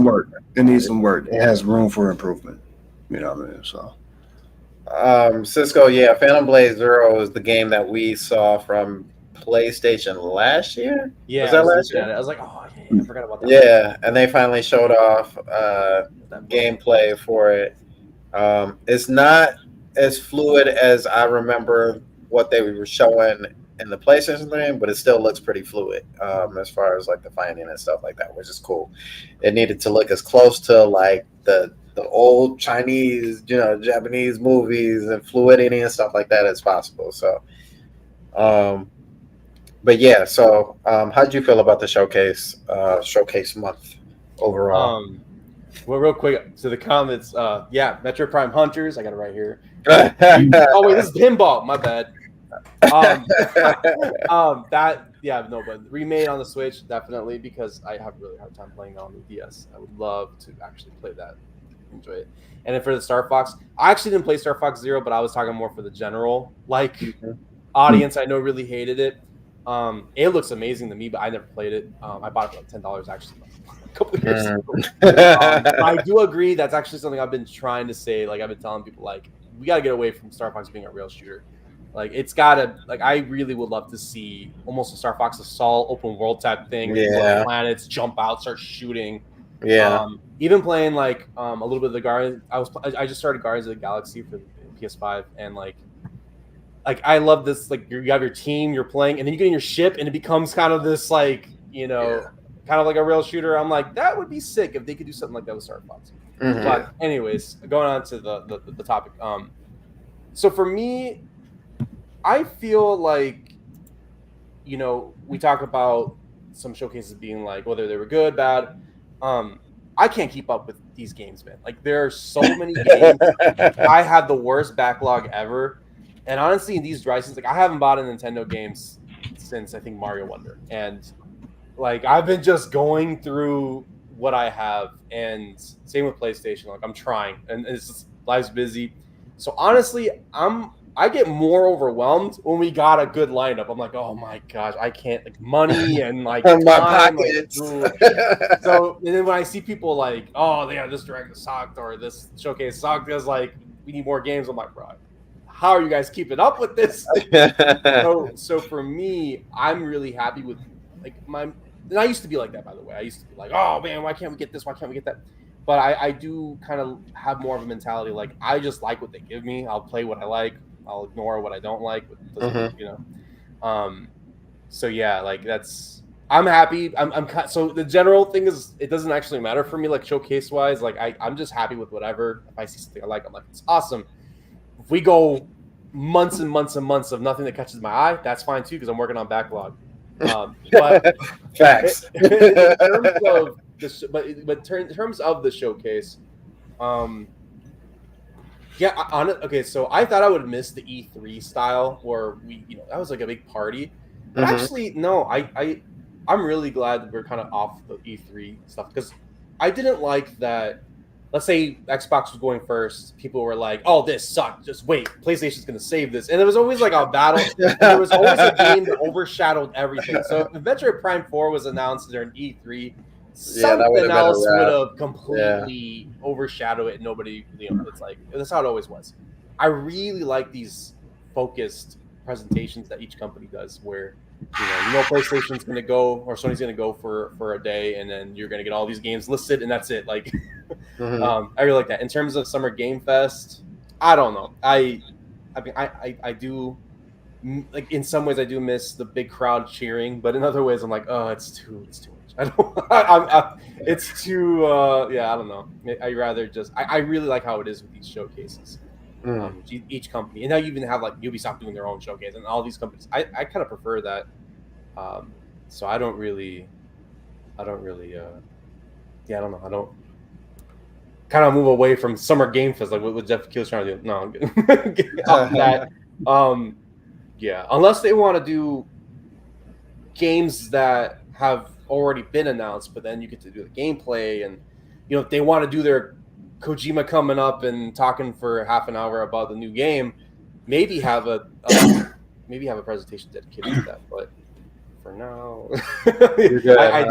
work. It needs some work. It has room for improvement. You know what I mean? So, Cisco, yeah, Phantom Blade Zero is the game that we saw from PlayStation last year. Yeah, was that last year? I was like, oh yeah, I forgot about that. Yeah, and they finally showed off gameplay for it. It's not as fluid as I remember what they were showing in the PlayStation thing, but it still looks pretty fluid as far as like the fighting and stuff like that, which is cool. It needed to look as close to like the old Chinese, you know, Japanese movies and fluidity and stuff like that as possible. So, but yeah, so how did you feel about the showcase month overall? Well, real quick to the comments. Yeah, Metro Prime Hunters. I got it right here. Oh wait, this is Pinball. My bad. But remade on the Switch definitely, because I have a really hard time playing on the DS. I would love to actually play that, enjoy it. And then for the Star Fox, I actually didn't play Star Fox Zero, but I was talking more for the general audience. I know really hated it. It looks amazing to me, but I never played it. I bought it for like $10 actually a couple of years ago. I do agree that's actually something I've been trying to say. Like I've been telling people, like, we got to get away from Star Fox being a real shooter. Like it's gotta, like, I really would love to see almost a Star Fox Assault open world type thing. Yeah. Planets jump out, start shooting. Yeah. Even playing like a little bit of the Guardians. I just started Guardians of the Galaxy for the PS5, and like I love this. Like you have your team, you're playing, and then you get in your ship, and it becomes kind of this like, you know, kind of like a real shooter. I'm like, that would be sick if they could do something like that with Star Fox. But anyways, going on to the topic. So for me, I feel like, you know, we talk about some showcases being like, whether they were good, bad. I can't keep up with these games, man. Like there are so many games. I have the worst backlog ever. And honestly, in these dry seasons, like I haven't bought a Nintendo games since I think Mario Wonder. And like I've been just going through what I have, and same with PlayStation. Like I'm trying, and it's just, life's busy. So honestly, I get more overwhelmed when we got a good lineup. I'm like, oh my gosh, I can't, like money and like my time, pockets. Like, so and then when I see people like, oh, they got this direct sucked or this showcase sucked because like we need more games, I'm like, bro, how are you guys keeping up with this? So for me, I'm really happy with like and I used to be like that, by the way. I used to be like, oh man, why can't we get this? Why can't we get that? But I do kind of have more of a mentality like I just like what they give me. I'll play what I like. I'll ignore what I don't like. You know. So yeah, like I'm happy. So the general thing is, it doesn't actually matter for me, like showcase wise. Like I'm just happy with whatever. If I see something I like, I'm like, it's awesome. If we go months and months and months of nothing that catches my eye, that's fine too, because I'm working on backlog. But Facts. in terms of the showcase, okay. So I thought I would miss the E3 style, where that was like a big party. But actually, no. I'm really glad that we're kind of off the E3 stuff because I didn't like that. Let's say Xbox was going first. People were like, "Oh, this sucked. Just wait. PlayStation's going to save this." And there was always like a battle. There was always a game that overshadowed everything. So if Metroid Prime 4 was announced during E3, something else would have completely overshadowed it. And nobody, it's like that's how it always was. I really like these focused presentations that each company does, where PlayStation's going to go or Sony's going to go for a day, and then you're going to get all these games listed, and that's it. Like, I really like that. In terms of Summer Game Fest, I don't know. I mean, I do, like, in some ways I do miss the big crowd cheering, but in other ways I'm like, oh, it's too much. It's too. I don't know. I rather just. I really like how it is with these showcases. Each company, and now you even have like Ubisoft doing their own showcase, and all these companies. I kind of prefer that. So I don't really. I don't know. I don't kind of move away from Summer Game Fest, like what Jeff Keel's trying to do. No, that. Unless they want to do games that have already been announced, but then you get to do the gameplay, and if they want to do their Kojima coming up and talking for half an hour about the new game, maybe have a presentation dedicated to that. But for now, I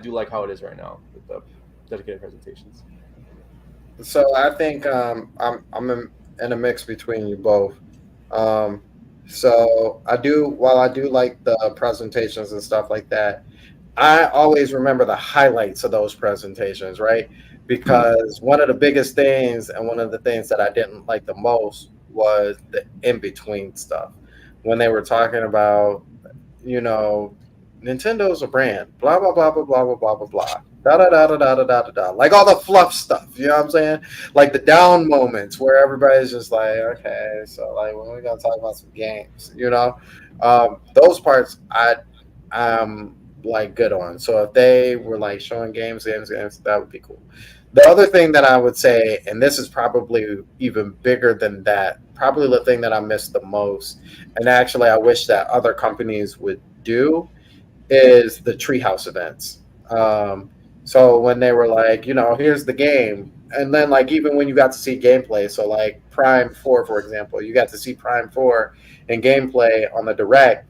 do like how it is right now with the dedicated presentations. So I think I'm in a mix between you both. So while I do like the presentations and stuff like that, I always remember the highlights of those presentations, right? Because one of the biggest things and one of the things that I didn't like the most was the in-between stuff. When they were talking about, Nintendo's a brand, blah, blah, blah, blah, blah, blah, blah, blah, blah. Da da da da da da da da. Like all the fluff stuff, you know what I'm saying? Like the down moments where everybody's just like, okay, so like when are we gonna talk about some games, those parts I'm like good on. So if they were like showing games, that would be cool. The other thing that I would say, and this is probably even bigger than that, probably the thing that I missed the most, and actually I wish that other companies would do, is the Treehouse events. So when they were like, here's the game, and then like even when you got to see gameplay, so like Prime 4, for example, you got to see Prime 4 in gameplay on the Direct,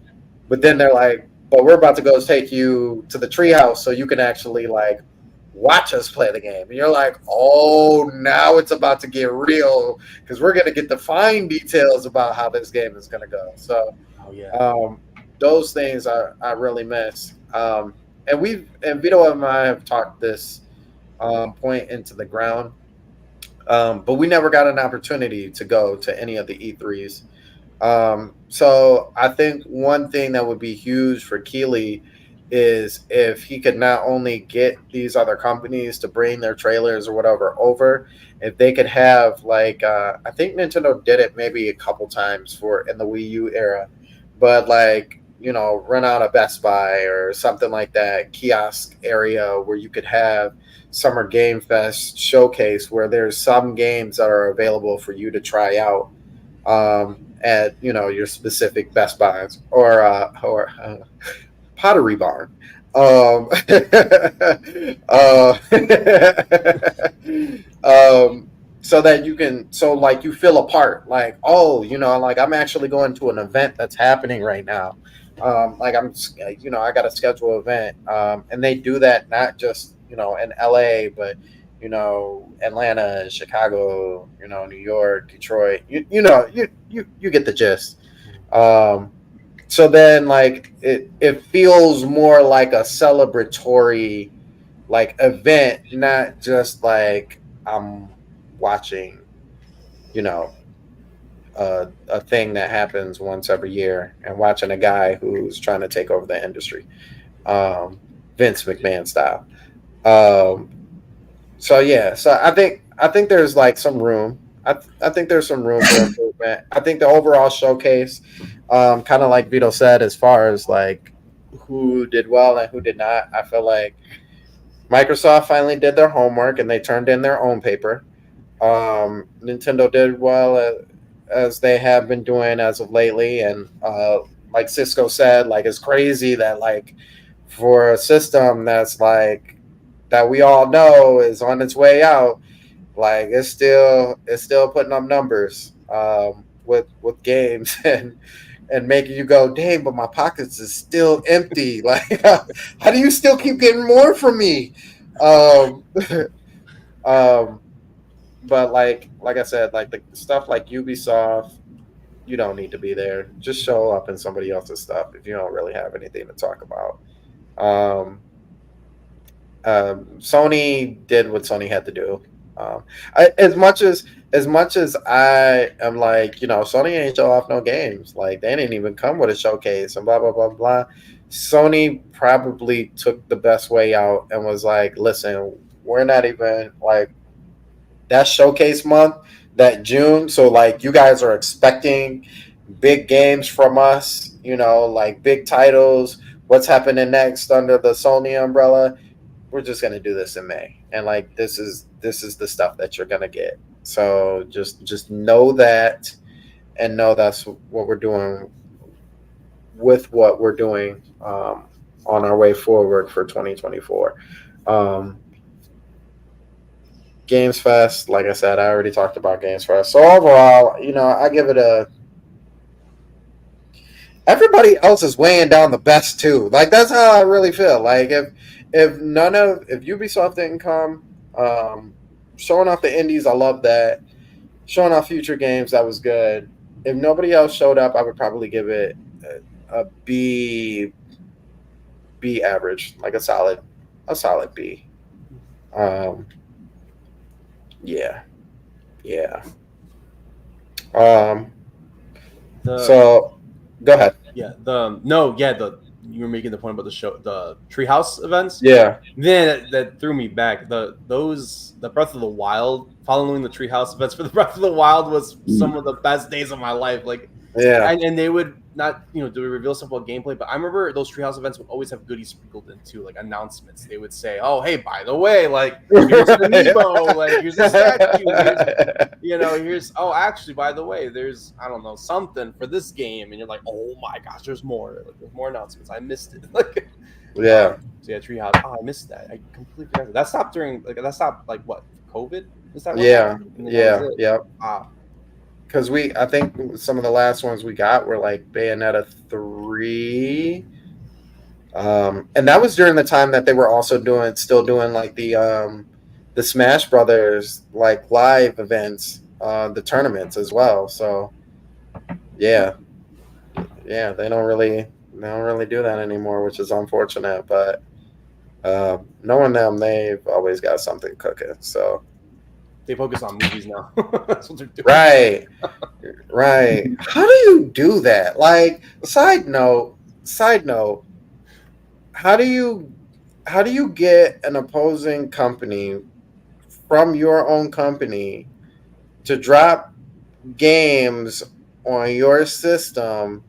but then they're like, but we're about to go take you to the Treehouse so you can actually like watch us play the game. And you're like, oh, now it's about to get real because we're going to get the fine details about how this game is going to go. So those things I really miss. And Vito and I have talked this point into the ground, but we never got an opportunity to go to any of the E3s. So I think one thing that would be huge for Keighley is if he could not only get these other companies to bring their trailers or whatever over, if they could have like, I think Nintendo did it maybe a couple times in the Wii U era, but like, run out a Best Buy or something like that, kiosk area where you could have Summer Game Fest showcase where there's some games that are available for you to try out at your specific Best Buys or Pottery Barn. So that you feel a part, like, oh, like I'm actually going to an event that's happening right now. Like I'm, I got a scheduled event, and they do that not just in LA, but Atlanta, Chicago, New York, Detroit. You get the gist. So then, like it feels more like a celebratory, like event, not just like I'm watching, a thing that happens once every year and watching a guy who's trying to take over the industry, Vince McMahon style. So I think there's like some room. I think there's some room for improvement. I think the overall showcase, kind of like Vito said, as far as like who did well and who did not, I feel like Microsoft finally did their homework and they turned in their own paper. Nintendo did well as they have been doing as of lately, and like Cisco said, like it's crazy that like for a system that's like that we all know is on its way out. Like it's still putting up numbers with games and making you go, dang, but my pockets is still empty. Like how do you still keep getting more from me? Um, but like I said, like the stuff like Ubisoft, you don't need to be there. Just show up in somebody else's stuff if you don't really have anything to talk about. Um, Sony did what Sony had to do. As much as I am like, Sony ain't show off no games. Like they didn't even come with a showcase and blah blah blah blah. Sony probably took the best way out and was like, listen, we're not even like that showcase month, that June. So like you guys are expecting big games from us, like big titles. What's happening next under the Sony umbrella? We're just gonna do this in May, and like this is the stuff that you're gonna get. So just know that, and know that's what we're doing with what we're doing on our way forward for 2024. Games Fest, like I said, I already talked about Games Fest. So overall, I give it a. Everybody else is weighing down the best too. Like that's how I really feel. Like if Ubisoft didn't come, showing off the indies, I love that. Showing off future games, that was good. If nobody else showed up, I would probably give it a B average, like a solid B. Yeah. So go ahead. Yeah. You were making the point about the Treehouse events. Yeah. Then that threw me back. The Breath of the Wild, following the Treehouse events for the Breath of the Wild was some of the best days of my life. Like, yeah. And they would not, do we reveal simple gameplay? But I remember those Treehouse events would always have goodies sprinkled in too, like announcements. They would say, "Oh, hey, by the way, like here's an amiibo, like here's a statue, here's actually, by the way, there's something for this game," and you're like, "Oh my gosh, there's more! Like there's more announcements. I missed it." Like, yeah. So yeah, Treehouse. Oh, I missed that. I completely forgot. That stopped like what, COVID? Is that what happened? Yeah. Because I think some of the last ones we got were like Bayonetta 3. And that was during the time that they were also still doing like the Smash Brothers like live events, the tournaments as well. So yeah, they don't really do that anymore, which is unfortunate. But knowing them, they've always got something cooking. So. They focus on movies now. That's what they're doing. Right. How do you do that? Like, side note, how do you get an opposing company from your own company to drop games on your system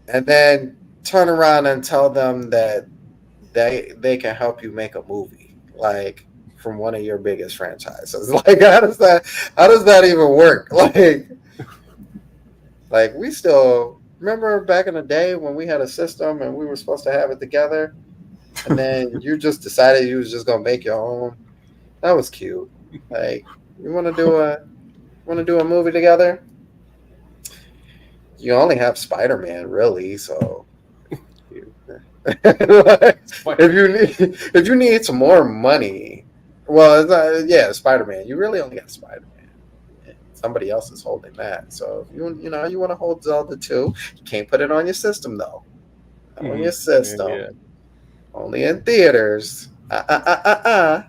and then turn around and tell them that they can help you make a movie? Like, from one of your biggest franchises. Like, how does that even work? Like we still remember back in the day when we had a system and we were supposed to have it together, and then you just decided you was just gonna make your own. That was cute. Like, you want to do a movie together? You only have Spider-Man, really, so. If you need some more money. Well, Spider-Man. You really only got Spider-Man. Somebody else is holding that. So if you want to hold Zelda 2, you can't put it on your system though. Not on your system. Yeah. Only in theaters. Like,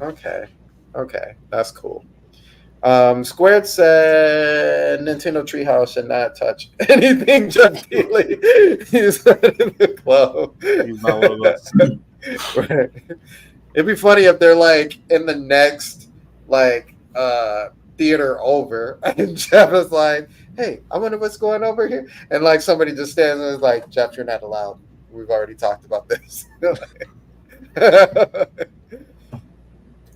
okay, that's cool. Squared said Nintendo Treehouse should not touch anything Jeff Keighley. He's not in the club. He's not one of us. Right. It'd be funny if they're like in the next theater over, and Jeff is like, "Hey, I wonder what's going over here," and like somebody just stands and is like, "Jeff, you're not allowed. We've already talked about this."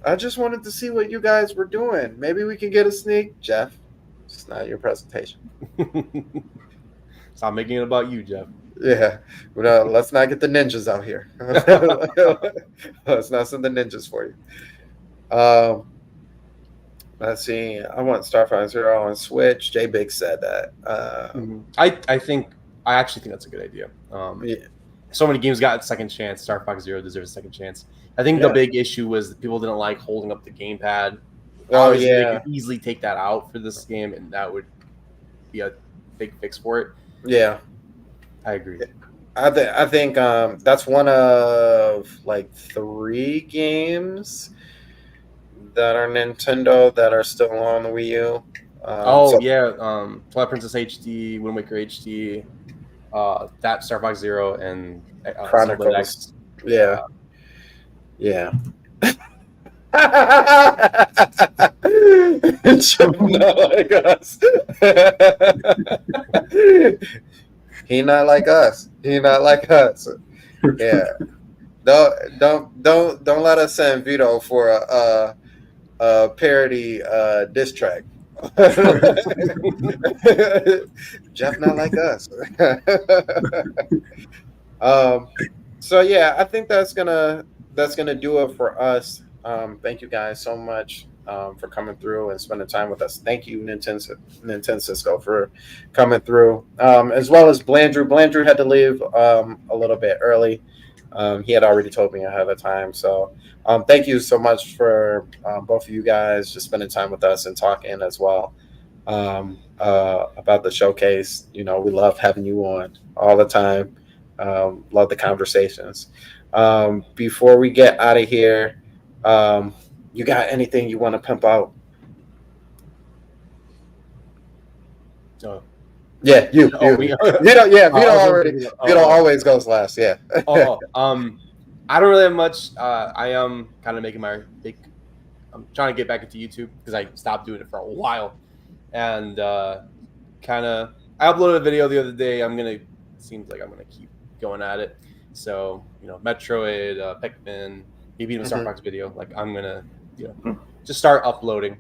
I just wanted to see what you guys were doing. Maybe we can get a sneak, Jeff. It's not your presentation. Stop making it about you, Jeff. Yeah. Well, let's not get the ninjas out here. Let's not send the ninjas for you. Let's see. I want Star Fox Zero on Switch. J Big said that. I actually think that's a good idea. Yeah. So many games got a second chance. Star Fox Zero deserves a second chance. I think the big issue was that people didn't like holding up the gamepad. Oh, Obviously, yeah. they could easily take that out for this game, and that would be a big fix for it. Yeah. I agree. I think that's one of like 3 games that are Nintendo that are still on the Wii U. Twilight Princess HD, Wind Waker HD, that Star Fox Zero, and Chronicles. X. Yeah. Chip not like us. He not like us. Yeah. Don't let us send Vito for a parody diss track. Jeff not like us. So yeah, I think that's gonna do it for us. Thank you guys so much for coming through and spending time with us. Thank you, Nintendo Cisco, for coming through, as well as Blandrew. Blandrew had to leave a little bit early. He had already told me ahead of time. So thank you so much for both of you guys just spending time with us and talking as well about the showcase. You know, we love having you on all the time. Love the conversations. Before we get out of here, you got anything you want to pimp out? Yeah, you. Vito always goes last. Yeah. I don't really have much. I am kind of making I'm trying to get back into YouTube because I stopped doing it for a while, and I uploaded a video the other day. Seems like I'm gonna keep going at it. So Metroid, Pikmin, maybe even a Star Fox video. Like I'm gonna just start uploading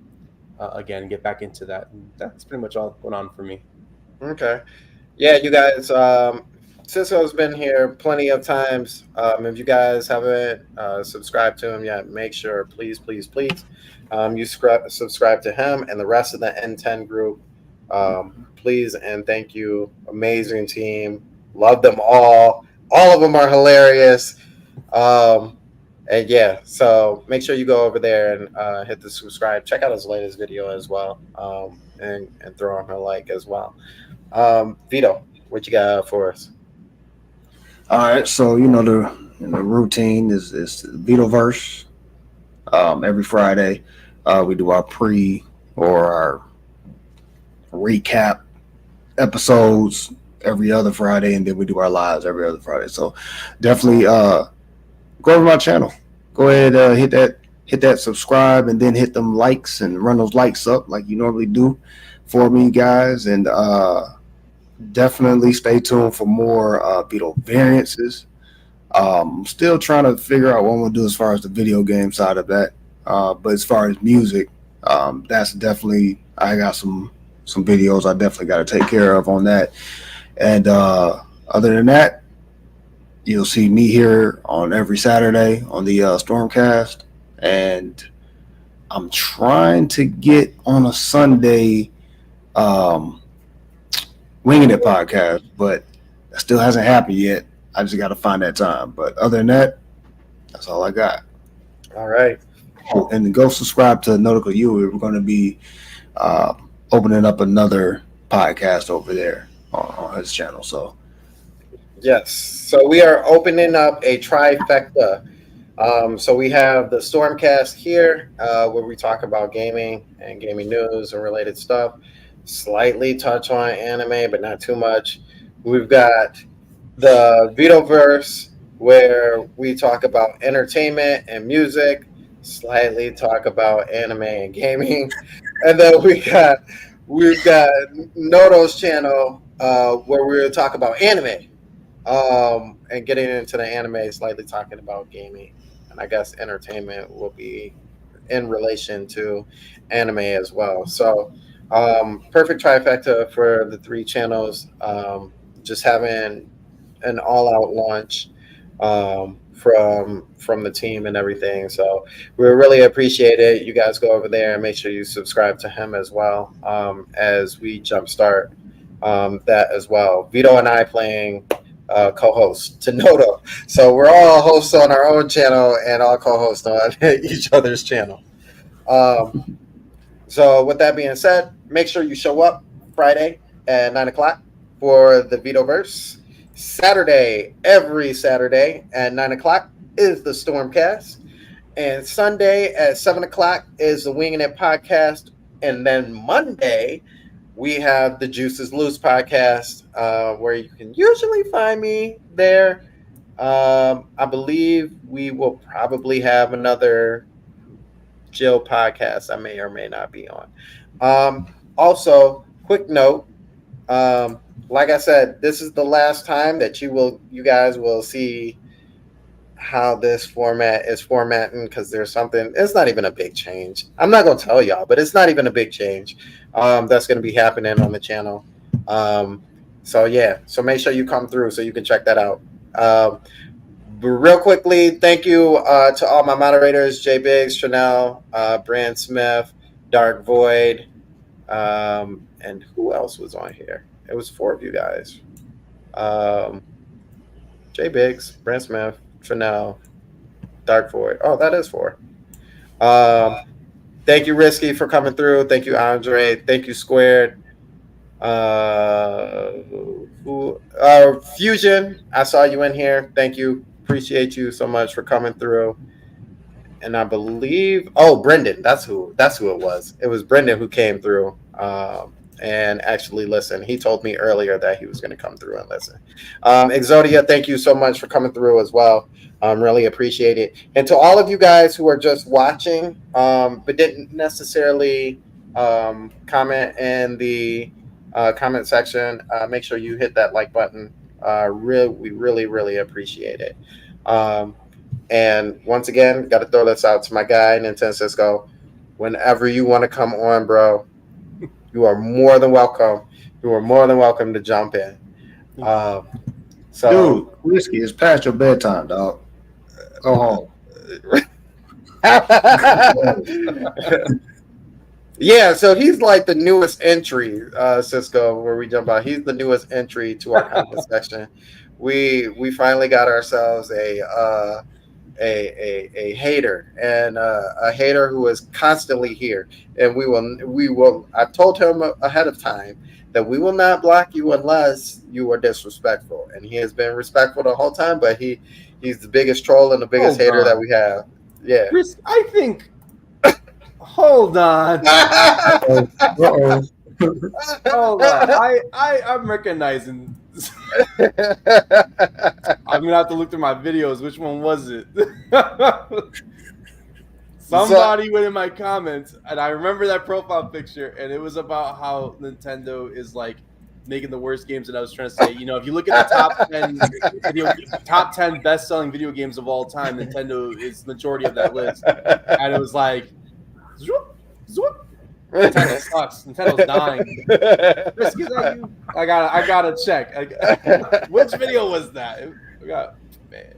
again and get back into that. And that's pretty much all going on for me. Okay. Yeah, you guys, Cisco's been here plenty of times. If you guys haven't subscribed to him yet, make sure, please, you subscribe to him and the rest of the N10 group. Please and thank you. Amazing team. Love them all. All of them are hilarious. And yeah, so make sure you go over there and hit the subscribe. Check out his latest video as well, and throw him a like as well. Vito, what you got for us? All right, so the routine is Vitoverse. Every Friday, we do our our recap episodes every other Friday, and then we do our lives every other Friday. So definitely go over my channel. Go ahead, hit that subscribe, and then hit them likes and run those likes up like you normally do for me, guys. And definitely stay tuned for more Vito variances. Still trying to figure out what I'm gonna do as far as the video game side of that. But as far as music, that's definitely, I got some videos I definitely got to take care of on that. And other than that, you'll see me here on every Saturday on the Stormcast, and I'm trying to get on a Sunday Winging It podcast, but that still hasn't happened yet. I just got to find that time. But other than that, that's all I got. All right. Oh, and go subscribe to Nautical U. We're going to be opening up another podcast over there on his channel. So yes, so we are opening up a trifecta. So we have the Stormcast here, where we talk about gaming and gaming news and related stuff. Slightly touch on anime, but not too much. We've got the Vitoverse, where we talk about entertainment and music, slightly talk about anime and gaming, and then we've got Noto's channel, where we'll talk about anime, and getting into the anime, slightly talking about gaming, and I guess entertainment will be in relation to anime as well. So perfect trifecta for the 3 channels. Just having an all-out launch from the team and everything. So we really appreciate it. You guys go over there and make sure you subscribe to him as well, as we jumpstart that as well. Vito and I playing co-host to Noto. So we're all hosts on our own channel and all co-hosts on each other's channel. So with that being said, make sure you show up Friday at 9 o'clock for the Vitoverse. Saturday, every Saturday at 9 o'clock is the Stormcast. And Sunday at 7 o'clock is the Winging It podcast. And then Monday, we have the Juices Loose podcast, where you can usually find me there. I believe we will probably have another Jill podcast I may or may not be on. Also, quick note, like I said, this is the last time that you guys will see how this format is formatting, because there's something, it's not even a big change. I'm not going to tell y'all, but it's not even a big change that's going to be happening on the channel. So make sure you come through so you can check that out. But real quickly, thank you to all my moderators, Jay Biggs, Chanel, Brand Smith, Dark Void, and who else was on here? It was 4 of you guys. Jay Biggs, Brand Smith, Chanel, Dark Void. Oh, that is 4. Thank you, Risky, for coming through. Thank you, Andre. Thank you, Squared. Fusion, I saw you in here. Thank you. Appreciate you so much for coming through. And I believe, Brendan, that's who it was. It was Brendan who came through and actually listened. He told me earlier that he was going to come through and listen. Exodia, thank you so much for coming through as well. Really appreciate it. And to all of you guys who are just watching, but didn't necessarily comment in the comment section, make sure you hit that like button. We really appreciate it. And once again, got to throw this out to my guy, Nintendo Cisco. Whenever you want to come on, bro, you are more than welcome. You are more than welcome to jump in. Dude, Whiskey, it's past your bedtime, dog. Go home. Yeah, so he's like the newest entry, Cisco, where we jump out. He's the newest entry to our comment section. We finally got ourselves a hater, and a hater who is constantly here. And we will. I told him ahead of time that we will not block you unless you are disrespectful, and he has been respectful the whole time. But he's the biggest troll and the biggest hater that we have. Yeah, Chris, I think. Hold on. Uh-oh. Hold on. I'm recognizing. I'm gonna have to look through my videos. Which one was it? Somebody went in my comments, and I remember that profile picture, and it was about how Nintendo is like making the worst games. And I was trying to say, if you look at the top 10 best-selling video games of all time, Nintendo is the majority of that list. And it was like, zoop, zoop. Nintendo sucks. Nintendo's dying. Risky, is that you? I gotta check. Which video was that? Man,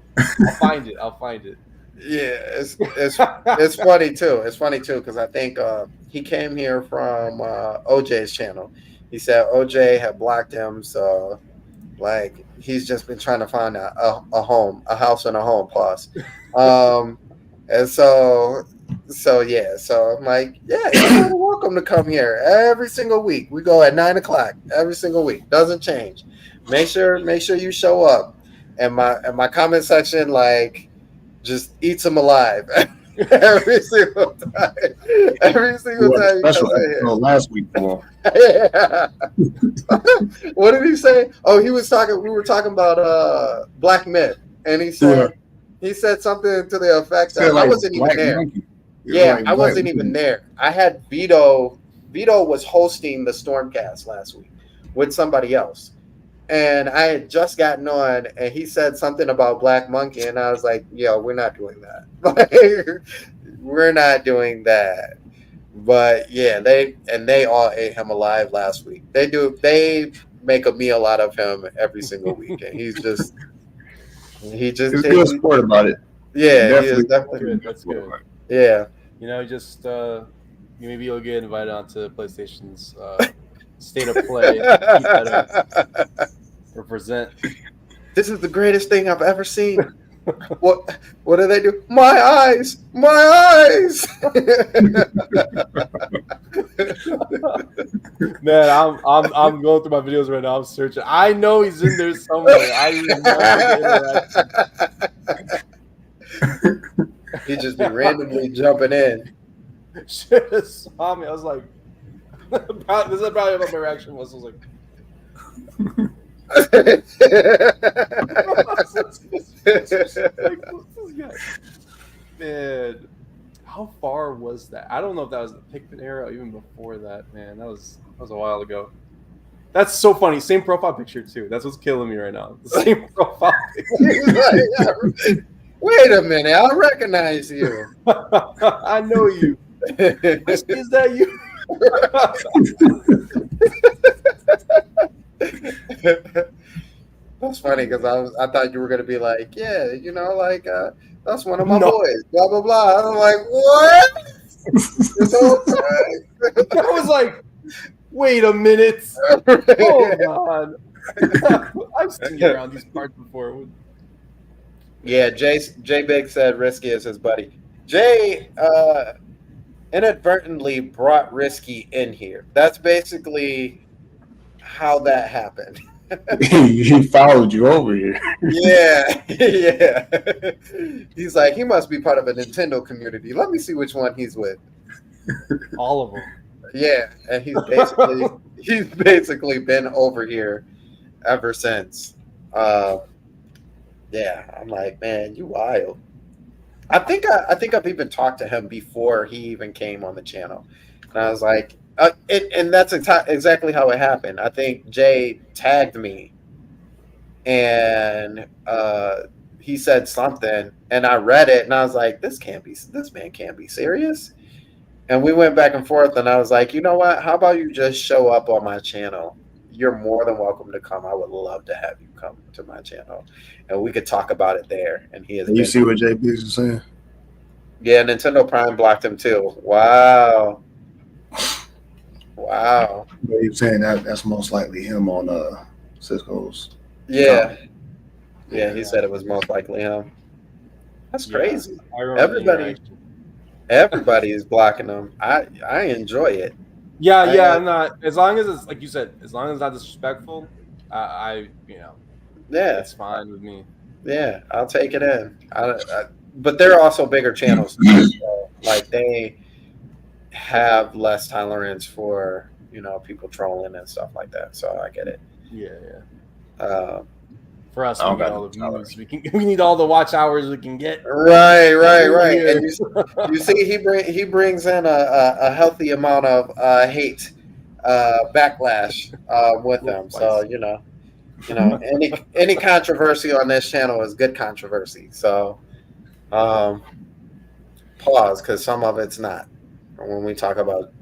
I'll find it. Yeah, it's funny too. It's funny too because I think he came here from OJ's channel. He said OJ had blocked him, so like he's just been trying to find a home, a house and a home plus. And so I'm like, yeah, you're welcome to come here every single week. We go at 9 o'clock every single week. Doesn't change. Make sure you show up. And my comment section like just eats them alive every single time. Every single time you come in here. Last week for yeah. What did he say? Oh, we were talking about Black Myth, and he said something to the effect that I wasn't even there. Yeah, I wasn't even there. I had Vito. Vito was hosting the Stormcast last week with somebody else. And I had just gotten on, and he said something about Black Monkey, and I was like, yo, we're not doing that. We're not doing that. But yeah, they all ate him alive last week. They make a meal out of him every single weekend. He just He's a good sport about it. Yeah, he is definitely. That's good. Yeah. Just maybe you'll get invited onto PlayStation's State of Play. Represent. This is the greatest thing I've ever seen. What do they do? My eyes! My eyes! Man, I'm going through my videos right now. I'm searching. I know he's in there somewhere. I He just be randomly jumping in. Shit, saw me. I was like, this is probably what my reaction was. I was like, man, how far was that? I don't know if that was the Pikmin era or even before that. Man, that was a while ago. That's so funny. Same profile picture too. That's what's killing me right now. The same profile picture. Wait a minute, I recognize you. I know you. Is that you? That's funny because I thought you were gonna be like, yeah, that's one of my boys, blah blah blah. I'm like, what? This whole time? I was like, wait a minute. Hold on. I've seen you around these parts before. Yeah, Jay Big said Risky is his buddy. Jay inadvertently brought Risky in here. That's basically how that happened. He followed you over here. Yeah, yeah. He's like, he must be part of a Nintendo community. Let me see which one he's with. All of them. Yeah, and he's basically been over here ever since. Yeah, I'm like, man, you wild. I think I've even talked to him before he even came on the channel, and I was like, and that's exactly how it happened. I think Jay tagged me, and he said something, and I read it, and I was like, this man can't be serious. And we went back and forth, and I was like, you know what? How about you just show up on my channel? You're more than welcome to come. I would love to have you come to my channel, and we could talk about it there. And he has. You see what JB is saying? Yeah, Nintendo Prime blocked him too. Wow. Wow. But he was saying that's most likely him on Cisco's. Yeah. Yeah, he said it was most likely him. That's crazy. Everybody is blocking them. I enjoy it. Yeah, I'm not. As long as it's like you said, as long as it's not disrespectful, yeah, it's fine with me. Yeah, I'll take it in. But there are also bigger channels, too, so, like they have less tolerance for people trolling and stuff like that. So I get it. Yeah. For us, we need all the views. We need all the watch hours we can get. Right. And you see, he brings in a healthy amount of hate, backlash with him. So any controversy on this channel is good controversy. So pause, because some of it's not. When we talk about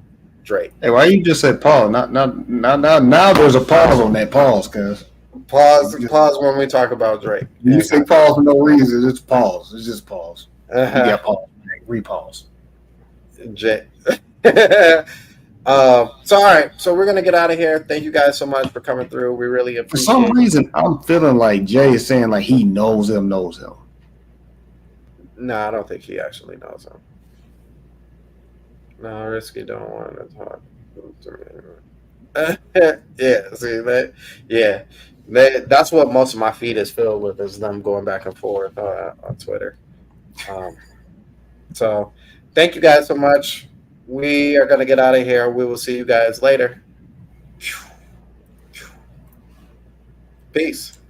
Drake. Hey, why you just said pause? Now there's a pause on that pause, cuz. Pause when we talk about Drake. You say pause for no reason. It's pause. It's just pause. Yeah, pause. Repause. So all right. So we're gonna get out of here. Thank you guys so much for coming through. We really appreciate it. For some reason, I'm feeling like Jay is saying like he knows him. No, I don't think he actually knows him. No, Risky don't want to talk to me. Yeah, see that? Yeah. That's what most of my feed is filled with, is them going back and forth on Twitter. So thank you guys so much. We are going to get out of here. We will see you guys later. Peace.